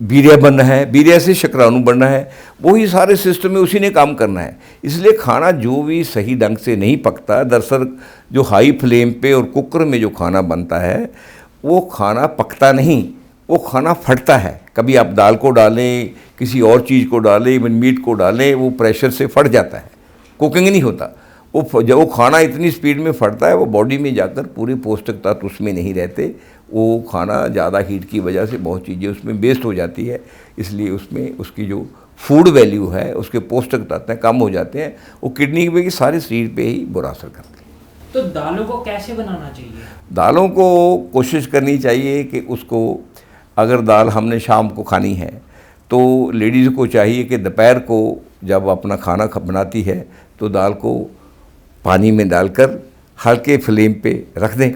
वीर्य बनना है, वीर्य से शुक्राणु बनना है। वही सारे सिस्टम में उसी ने काम करना है। इसलिए खाना जो भी सही ढंग से नहीं पकता, दरअसल जो हाई फ्लेम पे और कुकर में जो खाना बनता है वो खाना पकता नहीं, वो खाना फटता है। कभी आप दाल को डालें, किसी और चीज़ को डालें, इवन मीट को डालें, वो प्रेशर से फट जाता है, कुकिंग नहीं होता। जब वो खाना इतनी स्पीड में फटता है, वो बॉडी में जाकर पूरे पौष्टिक तत्व उसमें नहीं रहते। वो खाना ज़्यादा हीट की वजह से बहुत चीज़ें उसमें वेस्ट हो जाती है। इसलिए उसमें उसकी जो फूड वैल्यू है, उसके पौष्टिक तत्व कम हो जाते हैं। वो किडनी के सारे शरीर पे ही बुरा असर करते हैं। तो दालों को कैसे बनाना चाहिए? दालों को कोशिश करनी चाहिए कि उसको, अगर दाल हमने शाम को खानी है तो लेडीज़ को चाहिए कि दोपहर को जब अपना खाना बनाती है तो दाल को पानी में डालकर हल्के फ्लेम पे रख दें।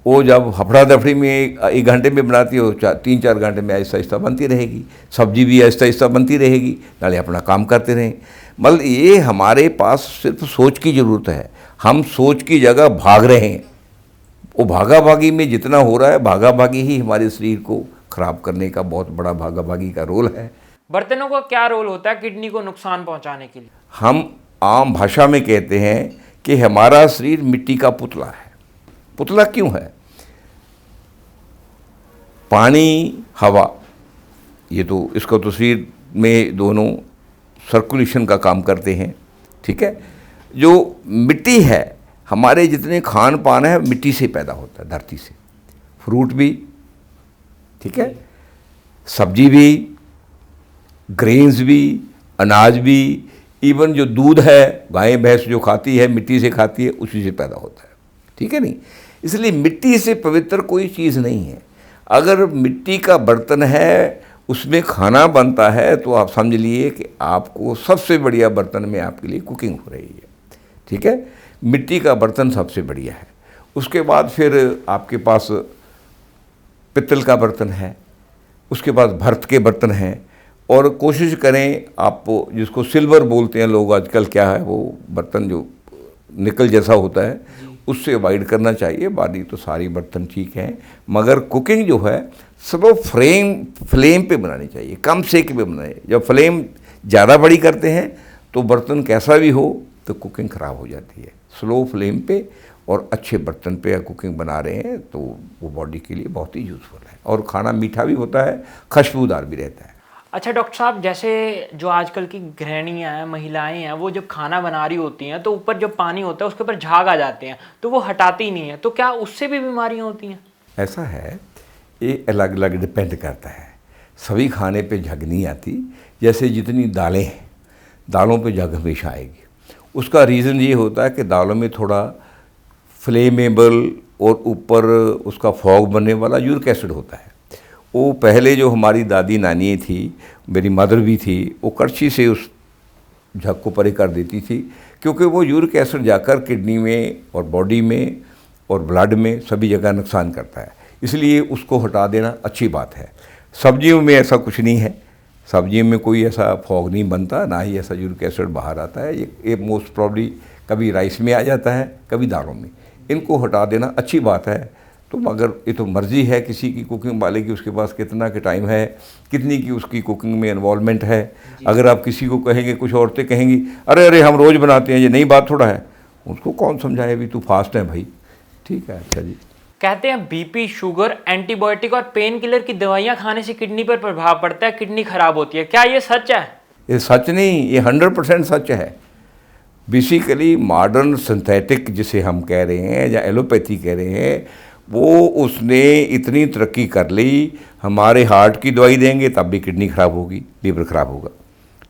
वो जब हफड़ा दफड़ी में एक घंटे में बनाती हो, 3-4 घंटे में आहिस्ता आहिस्ता बनती रहेगी। सब्जी भी आहिस्ता आहिस्ता बनती रहेगी, नाले अपना काम करते रहें। मतलब ये हमारे पास सिर्फ सोच की ज़रूरत है। हम सोच की जगह भाग रहे हैं। वो भागा भागी में जितना हो रहा है, भागा भागी ही हमारे शरीर को खराब करने का बहुत बड़ा भागा भागी का रोल है। बर्तनों का क्या रोल होता है किडनी को नुकसान पहुंचाने के लिए? हम आम भाषा में कहते हैं कि हमारा शरीर मिट्टी का पुतला है। पुतला क्यों है? पानी, हवा, ये तो इसका तो शरीर में दोनों सर्कुलेशन का काम करते हैं, ठीक है। जो मिट्टी है, हमारे जितने खान पान है मिट्टी से पैदा होता है, धरती से। फ्रूट भी, ठीक है, सब्जी भी, ग्रेन्स भी, अनाज भी, इवन जो दूध है, गाय भैंस जो खाती है मिट्टी से खाती है, उसी से पैदा होता है, ठीक है नहीं। इसलिए मिट्टी से पवित्र कोई चीज़ नहीं है। अगर मिट्टी का बर्तन है, उसमें खाना बनता है, तो आप समझ लिए कि आपको सबसे बढ़िया बर्तन में आपके लिए कुकिंग हो रही है, ठीक है। मिट्टी का बर्तन सबसे बढ़िया है। उसके बाद फिर आपके पास पित्तल का बर्तन है, उसके बाद भरत के बर्तन हैं। और कोशिश करें आप, जिसको सिल्वर बोलते हैं लोग आजकल, क्या है वो बर्तन जो निकल जैसा होता है, उससे अवॉइड करना चाहिए। बाकी तो सारी बर्तन ठीक हैं, मगर कुकिंग जो है स्लो फ्लेम पे बनानी चाहिए, कम सेक पे बनाए। जब फ्लेम ज़्यादा बड़ी करते हैं तो बर्तन कैसा भी हो तो कुकिंग ख़राब हो जाती है। स्लो फ्लेम पे और अच्छे बर्तन पे कुकिंग बना रहे हैं तो वो बॉडी के लिए बहुत ही यूज़फुल है। और खाना मीठा भी होता है, खुशबूदार भी रहता है। अच्छा डॉक्टर साहब, जैसे जो आजकल की गृहिणियाँ हैं, महिलाएं हैं, वो जब खाना बना रही होती हैं तो ऊपर जो पानी होता है उसके ऊपर झाग आ जाते हैं, तो वो हटाती नहीं है, तो क्या उससे भी बीमारियाँ होती हैं? ऐसा है, ये अलग अलग डिपेंड करता है। सभी खाने पे झग नहीं आती। जैसे जितनी दालें हैं, दालों पे झग हमेशा आएगी। उसका रीज़न ये होता है कि दालों में थोड़ा फ्लेमेबल और ऊपर उसका फॉग बनने वाला यूरिक एसिड होता है। वो पहले जो हमारी दादी नानी थी, मेरी मदर भी थी, वो कड़छी से उस झग को परे कर देती थी, क्योंकि वो यूरिक एसिड जाकर किडनी में और बॉडी में और ब्लड में सभी जगह नुकसान करता है। इसलिए उसको हटा देना अच्छी बात है। सब्जियों में ऐसा कुछ नहीं है, सब्जियों में कोई ऐसा फॉग नहीं बनता, ना ही ऐसा यूरिक एसिड बाहर आता है। ये मोस्ट प्रॉब्ली कभी राइस में आ जाता है, कभी दालों में। इनको हटा देना अच्छी बात है। तो मगर ये तो मर्ज़ी है किसी की कुकिंग वाले की, उसके पास कितना के टाइम है, कितनी की उसकी कुकिंग में इन्वॉल्वमेंट है। अगर आप किसी को कहेंगे, कुछ औरतें कहेंगी अरे अरे हम रोज़ बनाते हैं, ये नई बात थोड़ा है। उसको कौन समझाए, अभी तू फास्ट है भाई, ठीक है। अच्छा जी, कहते हैं बीपी, शुगर, एंटीबायोटिक और पेन किलर की दवाइयाँ खाने से किडनी पर प्रभाव पड़ता है, किडनी खराब होती है। क्या ये सच है? ये सच नहीं, ये 100% सच है। बेसिकली मॉडर्न सिंथेटिक जिसे हम कह रहे हैं या एलोपैथी कह रहे हैं, वो उसने इतनी तरक्की कर ली, हमारे हार्ट की दवाई देंगे तब भी किडनी ख़राब होगी, लीवर ख़राब होगा,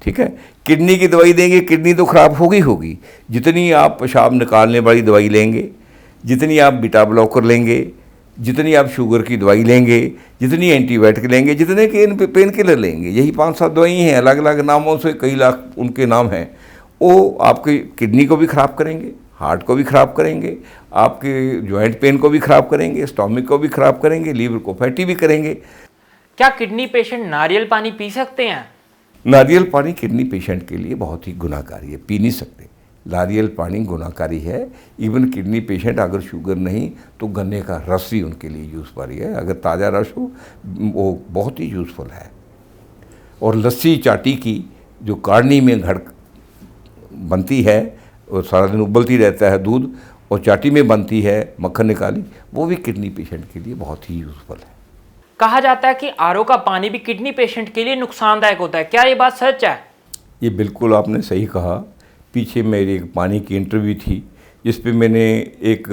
ठीक है। किडनी की दवाई देंगे, किडनी तो खराब होगी। जितनी आप पेशाब निकालने वाली दवाई लेंगे, जितनी आप बीटा ब्लॉकर लेंगे, जितनी आप शुगर की दवाई लेंगे, जितनी एंटीबायोटिक लेंगे, जितने के पेन किलर लेंगे, यही 5-7 दवाई हैं, अलग अलग नामों से कई लाख उनके नाम हैं, वो आपकी किडनी को भी ख़राब करेंगे, हार्ट को भी ख़राब करेंगे, आपके जॉइंट पेन को भी ख़राब करेंगे, स्टोमिक को भी ख़राब करेंगे, लीवर को फैटी भी करेंगे। क्या किडनी पेशेंट नारियल पानी पी सकते हैं? नारियल पानी किडनी पेशेंट के लिए बहुत ही गुनाहकारी है, पी नहीं सकते। नारियल पानी गुनाहकारी है। इवन किडनी पेशेंट अगर शुगर नहीं तो गन्ने का रस ही उनके लिए यूज़फुल है। अगर ताज़ा रस हो वो बहुत ही यूज़फुल है। और लस्सी चाटी की जो काढ़नी में घड़ बनती है और सारा दिन उबलती रहता है दूध, और चाटी में बनती है मक्खन निकाली, वो भी किडनी पेशेंट के लिए बहुत ही यूज़फुल है। कहा जाता है कि आरओ का पानी भी किडनी पेशेंट के लिए नुकसानदायक होता है, क्या ये बात सच है? ये बिल्कुल आपने सही कहा। पीछे मेरी एक पानी की इंटरव्यू थी जिस पे मैंने एक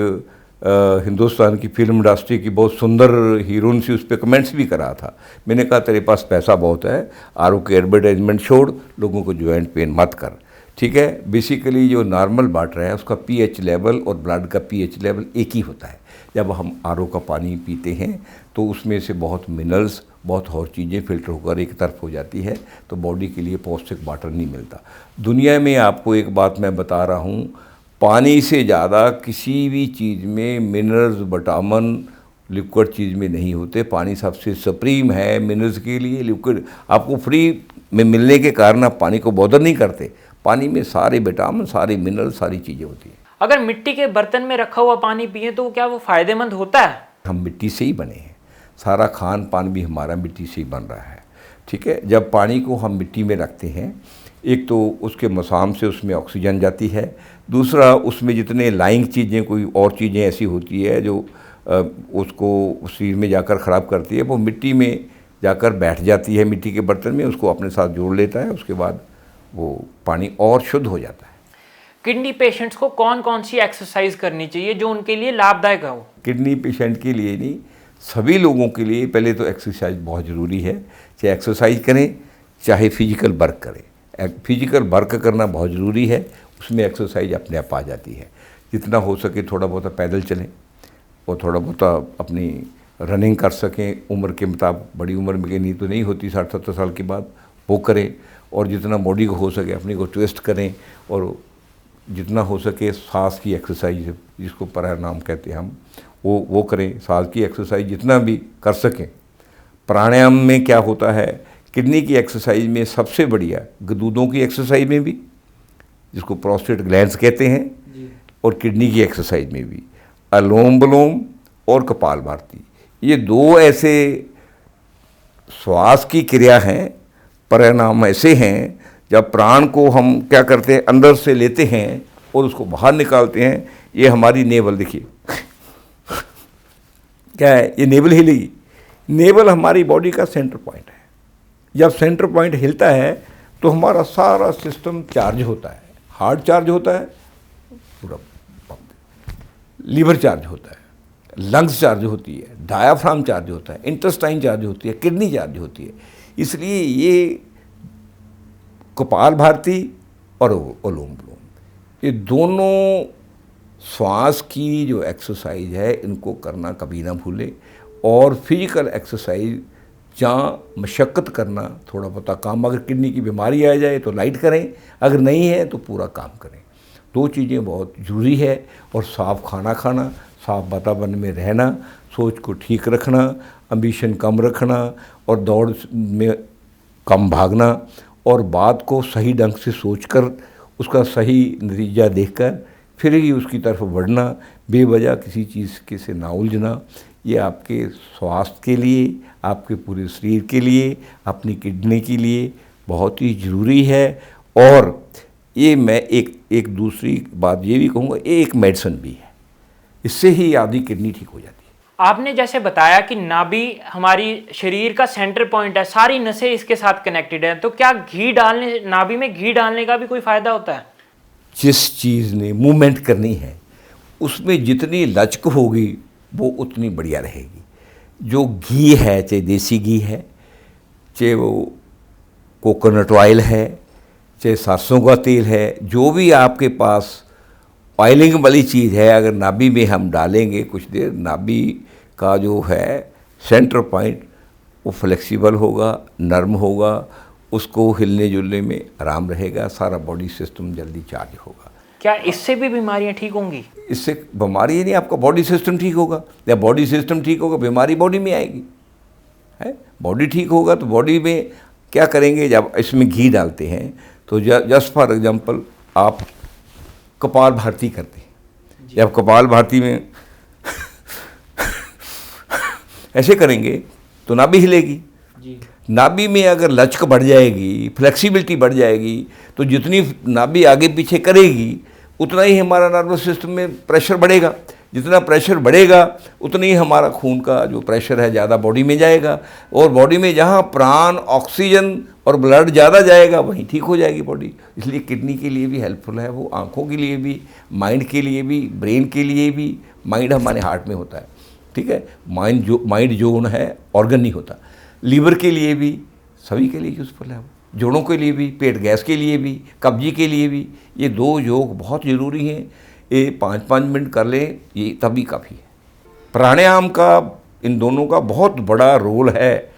हिंदुस्तान की फिल्म इंडस्ट्री की बहुत सुंदर हीरोइन सी उस पर कमेंट्स भी करा था। मैंने कहा तेरे पास पैसा बहुत है, आरओ के एडवर्टाइजमेंट छोड़, लोगों को जॉइंट पेन मत कर। ठीक है, बेसिकली जो नॉर्मल वाटर है उसका पीएच लेवल और ब्लड का पीएच लेवल एक ही होता है। जब हम आरओ का पानी पीते हैं तो उसमें से बहुत मिनरल्स, बहुत और चीज़ें फिल्टर होकर एक तरफ हो जाती है, तो बॉडी के लिए पौष्टिक वाटर नहीं मिलता। दुनिया में आपको एक बात मैं बता रहा हूँ, पानी से ज़्यादा किसी भी चीज़ में मिनरल्स, विटामिन लिक्विड चीज़ में नहीं होते। पानी सबसे सुप्रीम है मिनरल्स के लिए। लिक्विड आपको फ्री में मिलने के कारण आप पानी को बॉदर नहीं करते। पानी में सारे विटामिन, सारे मिनरल, सारी चीज़ें होती हैं। अगर मिट्टी के बर्तन में रखा हुआ पानी पिए तो क्या वो फायदेमंद होता है? हम मिट्टी से ही बने हैं, सारा खान पान भी हमारा मिट्टी से ही बन रहा है। ठीक है, जब पानी को हम मिट्टी में रखते हैं, एक तो उसके मसाम से उसमें ऑक्सीजन जाती है, दूसरा उसमें जितने लाइंग चीज़ें, कोई और चीज़ें ऐसी होती है जो उसको शरीर में जाकर ख़राब करती है, वो मिट्टी में जाकर बैठ जाती है, मिट्टी के बर्तन में उसको अपने साथ जोड़ लेता है, उसके बाद वो पानी और शुद्ध हो जाता है। किडनी पेशेंट्स को कौन कौन सी एक्सरसाइज करनी चाहिए जो उनके लिए लाभदायक हो? किडनी पेशेंट के लिए नहीं, सभी लोगों के लिए पहले तो एक्सरसाइज बहुत ज़रूरी है। चाहे एक्सरसाइज करें, चाहे फिजिकल वर्क करें। फिजिकल वर्क करना बहुत ज़रूरी है, उसमें एक्सरसाइज अपने आप आ जाती है। जितना हो सके थोड़ा बहुत पैदल चलें और थोड़ा बहुत अपनी रनिंग कर सकें। उम्र के मुताबिक, बड़ी उम्र में नहीं तो नहीं होती, 60-70 साल के बाद वो करें। और जितना बॉडी को हो सके अपनी को ट्विस्ट करें, और जितना हो सके सांस की एक्सरसाइज जिसको प्राणायाम कहते हैं हम, वो करें। सांस की एक्सरसाइज जितना भी कर सकें। प्राणायाम में क्या होता है, किडनी की एक्सरसाइज में सबसे बढ़िया गदूदों की एक्सरसाइज में भी, जिसको प्रोस्टेट ग्लैंड्स कहते हैं, और किडनी की एक्सरसाइज में भी अनुलोम विलोम और कपालभाति, ये दो ऐसे श्वास की क्रिया हैं, प्राणायाम ऐसे हैं जब प्राण को हम क्या करते हैं, अंदर से लेते हैं और उसको बाहर निकालते हैं। ये हमारी नेवल देखिए क्या है, ये नेवल हिलेगी। नेवल हमारी बॉडी का सेंटर पॉइंट है। जब सेंटर पॉइंट हिलता है तो हमारा सारा सिस्टम चार्ज होता है। हार्ट चार्ज होता है, पूरा लीवर चार्ज होता है, लंग्स चार्ज होती है, डायाफ्राम चार्ज होता है, इंटेस्टाइन चार्ज होती है, किडनी चार्ज होती है। इसलिए ये कपालभाति और अनुलोम विलोम, ये दोनों श्वास की जो एक्सरसाइज है इनको करना कभी ना भूलें। और फिजिकल एक्सरसाइज जहाँ मशक्क़त करना, थोड़ा बहुत काम, अगर किडनी की बीमारी आ जाए तो लाइट करें, अगर नहीं है तो पूरा काम करें। दो चीज़ें बहुत ज़रूरी है। और साफ़ खाना खाना, साफ़ वातावरण में रहना, सोच को ठीक रखना, एम्बिशन कम रखना और दौड़ में कम भागना, और बात को सही ढंग से सोचकर उसका सही नतीजा देखकर फिर ही उसकी तरफ बढ़ना, बेवजह किसी चीज़ के से ना उलझना। ये आपके स्वास्थ्य के लिए, आपके पूरे शरीर के लिए, अपनी किडनी के लिए बहुत ही ज़रूरी है। और ये मैं एक दूसरी बात ये भी कहूँगा, ये एक मेडिसिन भी है, इससे ही आधी किडनी ठीक हो जाती है। आपने जैसे बताया कि नाभि हमारी शरीर का सेंटर पॉइंट है, सारी नसें इसके साथ कनेक्टेड हैं, तो क्या घी डालने, नाभि में घी डालने का भी कोई फ़ायदा होता है? जिस चीज़ ने मूवमेंट करनी है उसमें जितनी लचक होगी वो उतनी बढ़िया रहेगी। जो घी है, चाहे देसी घी है, चाहे वो कोकोनट ऑयल है, चाहे सरसों का तेल है, जो भी आपके पास ऑयलिंग वाली चीज़ है, अगर नाभि में हम डालेंगे कुछ देर, नाभि का जो है सेंटर पॉइंट वो फ्लेक्सिबल होगा, नर्म होगा, उसको हिलने जुलने में आराम रहेगा, सारा बॉडी सिस्टम जल्दी चार्ज होगा। क्या इससे भी बीमारियां ठीक होंगी? इससे बीमारी ही नहीं, आपका बॉडी सिस्टम ठीक होगा। जब बॉडी सिस्टम ठीक होगा, बीमारी बॉडी में आएगी, है। बॉडी ठीक होगा तो बॉडी में क्या करेंगे, जब इसमें घी डालते हैं तो जस्ट फॉर एग्जांपल आप कपाल भारती करते हैं, जब कपाल भारती में ऐसे करेंगे तो नाभि हिलेगी। नाभि में अगर लचक बढ़ जाएगी, फ्लेक्सिबिलिटी बढ़ जाएगी, तो जितनी नाभि आगे पीछे करेगी उतना ही हमारा नर्वस सिस्टम में प्रेशर बढ़ेगा। जितना प्रेशर बढ़ेगा उतना ही हमारा खून का जो प्रेशर है ज़्यादा बॉडी में जाएगा, और बॉडी में जहाँ प्राण, ऑक्सीजन और ब्लड ज़्यादा जाएगा वहीं ठीक हो जाएगी बॉडी। इसलिए किडनी के लिए भी हेल्पफुल है, वो आँखों के लिए भी, माइंड के लिए भी, ब्रेन के लिए भी। माइंड हमारे हार्ट में होता है, ठीक है। माइंड जोन है, ऑर्गन नहीं होता। लीवर के लिए भी, सभी के लिए यूज़फुल है वो, जोड़ों के लिए भी, पेट गैस के लिए भी, कब्जी के लिए भी। ये 2 योग बहुत ज़रूरी हैं, ये 5-5 मिनट कर लें, ये तभी काफ़ी है। प्राणायाम का, इन दोनों का बहुत बड़ा रोल है।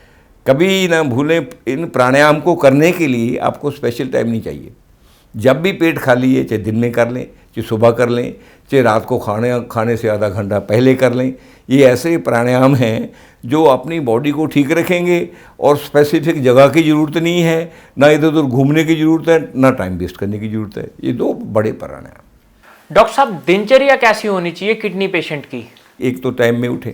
कभी ना भूलें, इन प्राणायाम को करने के लिए आपको स्पेशल टाइम नहीं चाहिए। जब भी पेट खाली है, चाहे दिन में कर लें, चाहे सुबह कर लें, चाहे रात को खाने से आधा घंटा पहले कर लें। ये ऐसे प्राणायाम हैं जो अपनी बॉडी को ठीक रखेंगे, और स्पेसिफिक जगह की ज़रूरत नहीं है, ना इधर उधर घूमने की ज़रूरत है, ना टाइम वेस्ट करने की ज़रूरत है। ये 2 बड़े प्राणायाम। डॉक्टर साहब, दिनचर्या कैसी होनी चाहिए किडनी पेशेंट की? एक तो टाइम में उठें,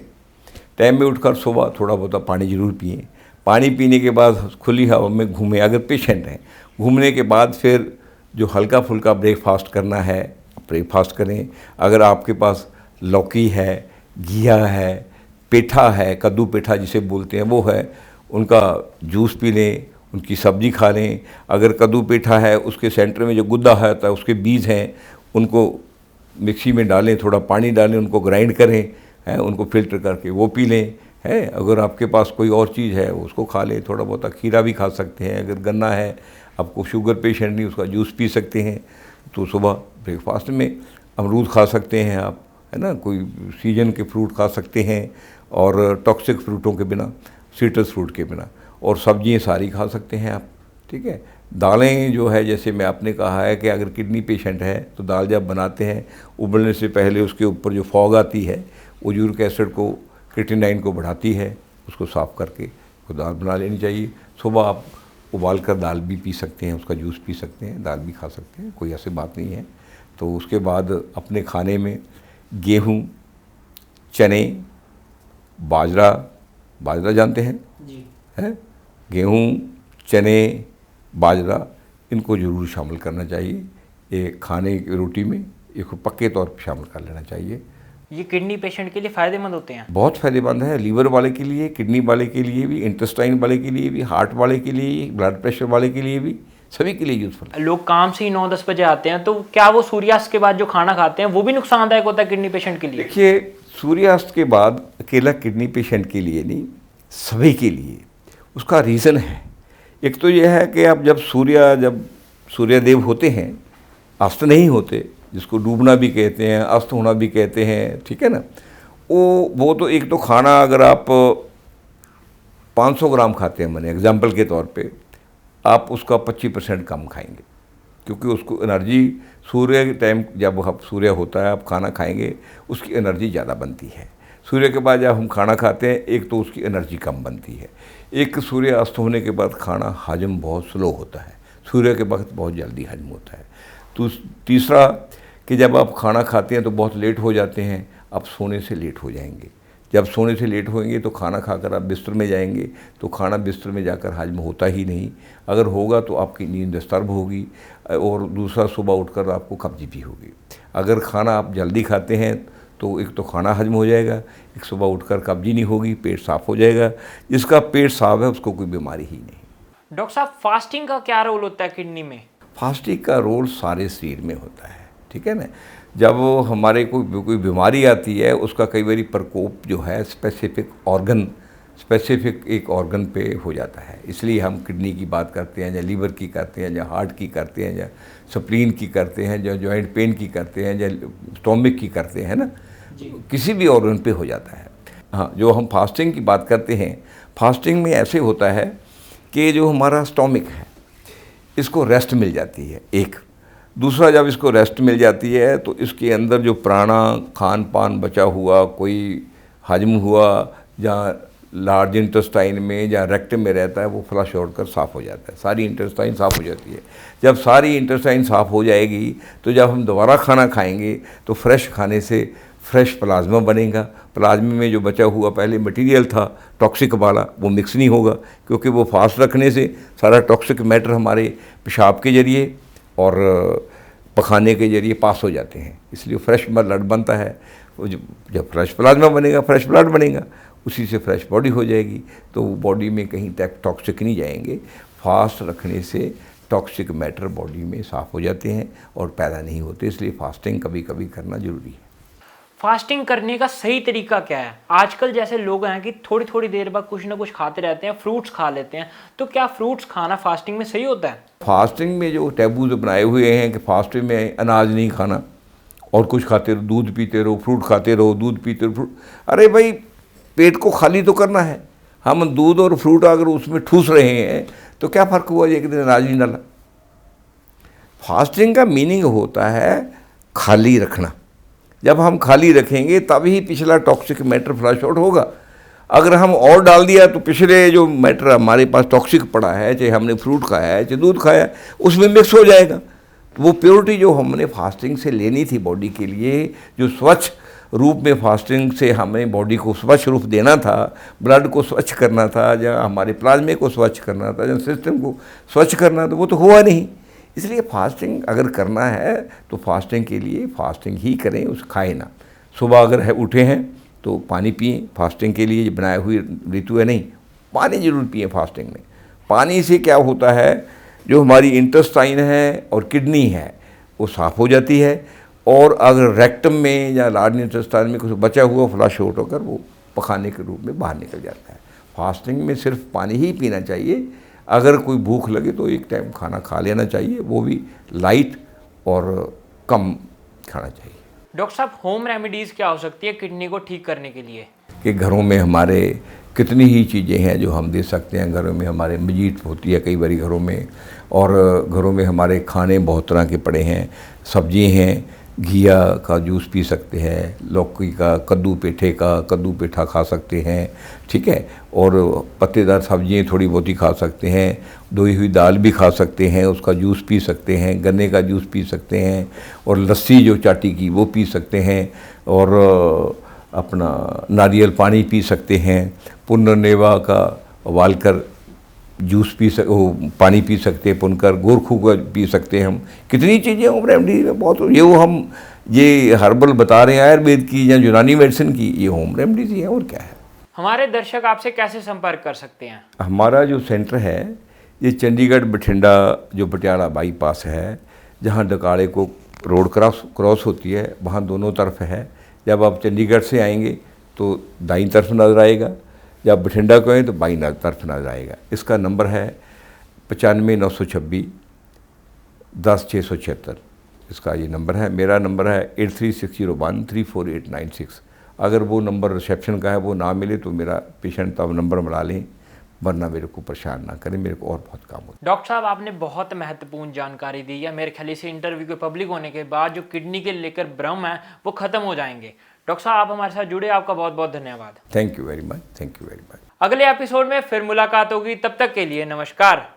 टाइम में उठकर सुबह थोड़ा बहुत पानी ज़रूर पिएं। पानी पीने के बाद खुली हवा में घूमें अगर पेशेंट हैं। घूमने के बाद फिर जो हल्का फुल्का ब्रेकफास्ट करना है, ब्रेकफास्ट करें। अगर आपके पास लौकी है, घिया है, पेठा है, कद्दू पेठा जिसे बोलते हैं वो है, उनका जूस पी लें, उनकी सब्ज़ी खा लें। अगर कद्दू पेठा है, उसके सेंटर में जो गुद्दा है तो उसके बीज हैं, उनको मिक्सी में डालें, थोड़ा पानी डालें, उनको ग्राइंड करें, हैं, उनको फिल्टर करके वो पी लें, है। अगर आपके पास कोई और चीज़ है उसको खा लें, थोड़ा बहुत खीरा भी खा सकते हैं। अगर गन्ना है, आपको शुगर पेशेंट नहीं, उसका जूस पी सकते हैं। तो सुबह ब्रेकफास्ट में अमरूद खा सकते हैं आप, है ना, कोई सीजन के फ्रूट खा सकते हैं, और टॉक्सिक फ्रूटों के बिना, सिट्रस फ्रूट के बिना, और सब्जियाँ सारी खा सकते हैं आप, ठीक है। दालें जो है, जैसे मैं आपने कहा है कि अगर किडनी पेशेंट है तो दाल जब बनाते हैं, उबलने से पहले उसके ऊपर जो फॉग आती है वो यूरिक एसिड को, क्रिएटिनिन को बढ़ाती है, उसको साफ़ करके वो दाल बना लेनी चाहिए। सुबह आप उबाल कर दाल भी पी सकते हैं, उसका जूस पी सकते हैं, दाल भी खा सकते हैं, कोई ऐसी बात नहीं है। तो उसके बाद अपने खाने में गेहूँ, चने, बाजरा जानते हैं जी, है, गेहूँ, चने, बाजरा, इनको ज़रूर शामिल करना चाहिए। ये खाने की रोटी में एक पक्के तौर पर शामिल कर लेना चाहिए। ये किडनी पेशेंट के लिए फ़ायदेमंद होते हैं? बहुत फ़ायदेमंद है, लीवर वाले के लिए, किडनी वाले के लिए भी, इंटेस्टाइन वाले के लिए भी, हार्ट वाले के लिए, ब्लड प्रेशर वाले के लिए भी, सभी के लिए यूज़फुल है। लोग काम से ही 9-10 बजे आते हैं, तो क्या वो सूर्यास्त के बाद जो खाना खाते हैं वो भी नुकसानदायक होता है किडनी पेशेंट के लिए? देखिए, सूर्यास्त के बाद अकेला किडनी पेशेंट के लिए नहीं, सभी के लिए उसका रीज़न है। एक तो यह है कि आप जब सूर्यदेव होते हैं, अस्त नहीं होते, जिसको डूबना भी कहते हैं, अस्त होना भी कहते हैं, ठीक है ना, वो तो एक तो खाना अगर आप 500 ग्राम खाते हैं, मैंने एग्जाम्पल के तौर पे, आप उसका 25% कम खाएंगे, क्योंकि उसको एनर्जी सूर्य के टाइम जब आप सूर्य होता है आप खाना खाएंगे, उसकी एनर्जी ज़्यादा बनती है। सूर्य के बाद जब हम खाना खाते हैं, एक तो उसकी एनर्जी कम बनती है, एक सूर्य अस्त होने के बाद खाना हजम बहुत स्लो होता है, सूर्य के वक्त बहुत जल्दी हजम होता है। तो तीसरा कि जब आप खाना खाते हैं तो बहुत लेट हो जाते हैं, आप सोने से लेट हो जाएंगे। जब सोने से लेट होंगे तो खाना खाकर आप बिस्तर में जाएंगे, तो खाना बिस्तर में जाकर हजम होता ही नहीं, अगर होगा तो आपकी नींद डिस्टर्ब होगी, और दूसरा सुबह उठकर आपको कब्जी भी होगी। अगर खाना आप जल्दी खाते हैं तो एक तो खाना हजम हो जाएगा, एक सुबह उठकर कब्जी नहीं होगी, पेट साफ़ हो जाएगा। जिसका पेट साफ़ है उसको कोई बीमारी ही नहीं। डॉक्टर साहब, फास्टिंग का क्या रोल होता है किडनी में? फास्टिंग का रोल सारे शरीर में होता है, ठीक है ना। जब हमारे कोई बीमारी आती है, उसका कई बार प्रकोप जो है स्पेसिफिक ऑर्गन स्पेसिफिक एक ऑर्गन पे हो जाता है। इसलिए हम किडनी की बात करते हैं, या लीवर की करते हैं, या हार्ट की करते हैं, या स्प्लीन की करते हैं, या जॉइंट पेन की करते हैं, या स्टोमिक की करते हैं ना, किसी भी ऑर्गन पे हो जाता है। हाँ, जो हम फास्टिंग की बात करते हैं, फास्टिंग में ऐसे होता है कि जो हमारा स्टोमिक है इसको रेस्ट मिल जाती है एक। दूसरा, जब इसको रेस्ट मिल जाती है तो इसके अंदर जो पुराना खान पान बचा हुआ, कोई हजम हुआ जहाँ लार्ज इंटेस्टाइन में या रेक्ट में रहता है, वो फ्लश आउट कर साफ़ हो जाता है, सारी इंटेस्टाइन साफ़ हो जाती है। जब सारी इंटेस्टाइन साफ़ हो जाएगी तो जब हम दोबारा खाना खाएंगे तो फ्रेश खाने से फ्रेश प्लाज्मा बनेगा। प्लाज्मा में जो बचा हुआ पहले मटेरियल था टॉक्सिक वाला, वो मिक्स नहीं होगा, क्योंकि वो फास्ट रखने से सारा टॉक्सिक मैटर हमारे पेशाब के ज़रिए और पखाने के ज़रिए पास हो जाते हैं, इसलिए फ्रेश ब्लड बनता है। जब फ्रेश प्लाज्मा बनेगा, फ्रेश ब्लड बनेगा, उसी से फ्रेश बॉडी हो जाएगी, तो बॉडी में कहीं तक टॉक्सिक नहीं जाएंगे। फास्ट रखने से टॉक्सिक मैटर बॉडी में साफ़ हो जाते हैं और पैदा नहीं होते, इसलिए फास्टिंग कभी कभी करना ज़रूरी है। फास्टिंग करने का सही तरीका क्या है? आजकल जैसे लोग हैं कि थोड़ी थोड़ी देर बाद कुछ ना कुछ खाते रहते हैं, फ्रूट्स खा लेते हैं, तो क्या फ्रूट्स खाना फास्टिंग में सही होता है? फास्टिंग में जो टैबूज बनाए हुए हैं कि फास्टिंग में अनाज नहीं खाना और कुछ खाते रहो, दूध पीते रहो, फ्रूट खाते रहो, दूध पीते रहो, फ्रूट। अरे भाई, पेट को खाली तो करना है। हम दूध और फ्रूट अगर उसमें ठूस रहे हैं तो क्या फ़र्क हुआ एक दिन अनाज नहीं डाला। फास्टिंग का मीनिंग होता है खाली रखना। जब हम खाली रखेंगे तभी पिछला टॉक्सिक मैटर फ्लश आउट होगा। अगर हम और डाल दिया तो पिछले जो मैटर हमारे पास टॉक्सिक पड़ा है, चाहे हमने फ्रूट खाया है, चाहे दूध खाया है, उसमें मिक्स हो जाएगा। तो वो प्योरिटी जो हमने फास्टिंग से लेनी थी बॉडी के लिए, जो स्वच्छ रूप में फास्टिंग से हमें बॉडी को स्वच्छ रूप देना था, ब्लड को स्वच्छ करना था, या हमारे प्लाज्मे को स्वच्छ करना था, या सिस्टम को स्वच्छ करना था, वो तो हुआ नहीं। इसलिए फास्टिंग अगर करना है तो फास्टिंग के लिए फास्टिंग ही करें, उस खाए ना। सुबह अगर है उठे हैं तो पानी पिएं, फास्टिंग के लिए बनाए हुई ऋतु है नहीं, पानी ज़रूर पिएं फास्टिंग में। पानी से क्या होता है, जो हमारी इंटेस्टाइन है और किडनी है वो साफ़ हो जाती है, और अगर रेक्टम में या लार्ज इंटेस्टाइन में कुछ बचा हुआ फ्लश आउट होकर वो पखाने के रूप में बाहर निकल जाता है। फास्टिंग में सिर्फ पानी ही पीना चाहिए। अगर कोई भूख लगे तो एक टाइम खाना खा लेना चाहिए, वो भी लाइट और कम खाना चाहिए। डॉक्टर साहब, होम रेमेडीज़ क्या हो सकती है किडनी को ठीक करने के लिए? कि घरों में हमारे कितनी ही चीज़ें हैं जो हम दे सकते हैं। घरों में हमारे मजीद होती है कई बारी घरों में, और घरों में हमारे खाने बहुत तरह के पड़े हैं। सब्ज़ी हैं, घिया का जूस पी सकते हैं, लौकी का, कद्दू पेठे का कद्दू पेठा खा सकते हैं, ठीक है, और पत्तेदार सब्जियाँ थोड़ी बहुत ही खा सकते हैं। धोई हुई दाल भी खा सकते हैं, उसका जूस पी सकते हैं, गन्ने का जूस पी सकते हैं, और लस्सी जो चाटी की वो पी सकते हैं, और अपना नारियल पानी पी सकते हैं। पुनर्नेवा का उबाल कर जूस पानी पी सकते हैं, पुनकर गोरखू का पी सकते हैं। हम कितनी चीज़ें होम रेमेडी में बहुत, ये वो हम ये हर्बल बता रहे हैं आयुर्वेद की या यूनानी मेडिसिन की, ये होम रेमेडीज ही है, और क्या है। हमारे दर्शक आपसे कैसे संपर्क कर सकते हैं? हमारा जो सेंटर है ये चंडीगढ़ बठिंडा जो पटियाला बाईपास है, जहाँ डकाड़े को रोड क्रॉस होती है, वहाँ दोनों तरफ है। जब आप चंडीगढ़ से आएंगे तो दाईं तरफ नज़र आएगा, जब बठिंडा को आए तो बाईं तरफ नजर आएगा। इसका नंबर है 95 926 10 676। इसका ये नंबर है। मेरा नंबर है 8360 34896। अगर वो नंबर रिसेप्शन का है वो ना मिले तो मेरा पेशेंट तब नंबर मिला लें, वरना मेरे को परेशान ना करें, मेरे को और बहुत काम होता है। डॉक्टर साहब, आपने बहुत महत्वपूर्ण जानकारी दी है। मेरे ख्याल से इंटरव्यू के पब्लिक होने के बाद जो किडनी के लेकर भ्रम है वो खत्म हो जाएंगे। डॉक्टर साहब, आप हमारे साथ जुड़े, आपका बहुत बहुत धन्यवाद। Thank you very much, thank you very much. अगले एपिसोड में फिर मुलाकात होगी, तब तक के लिए नमस्कार।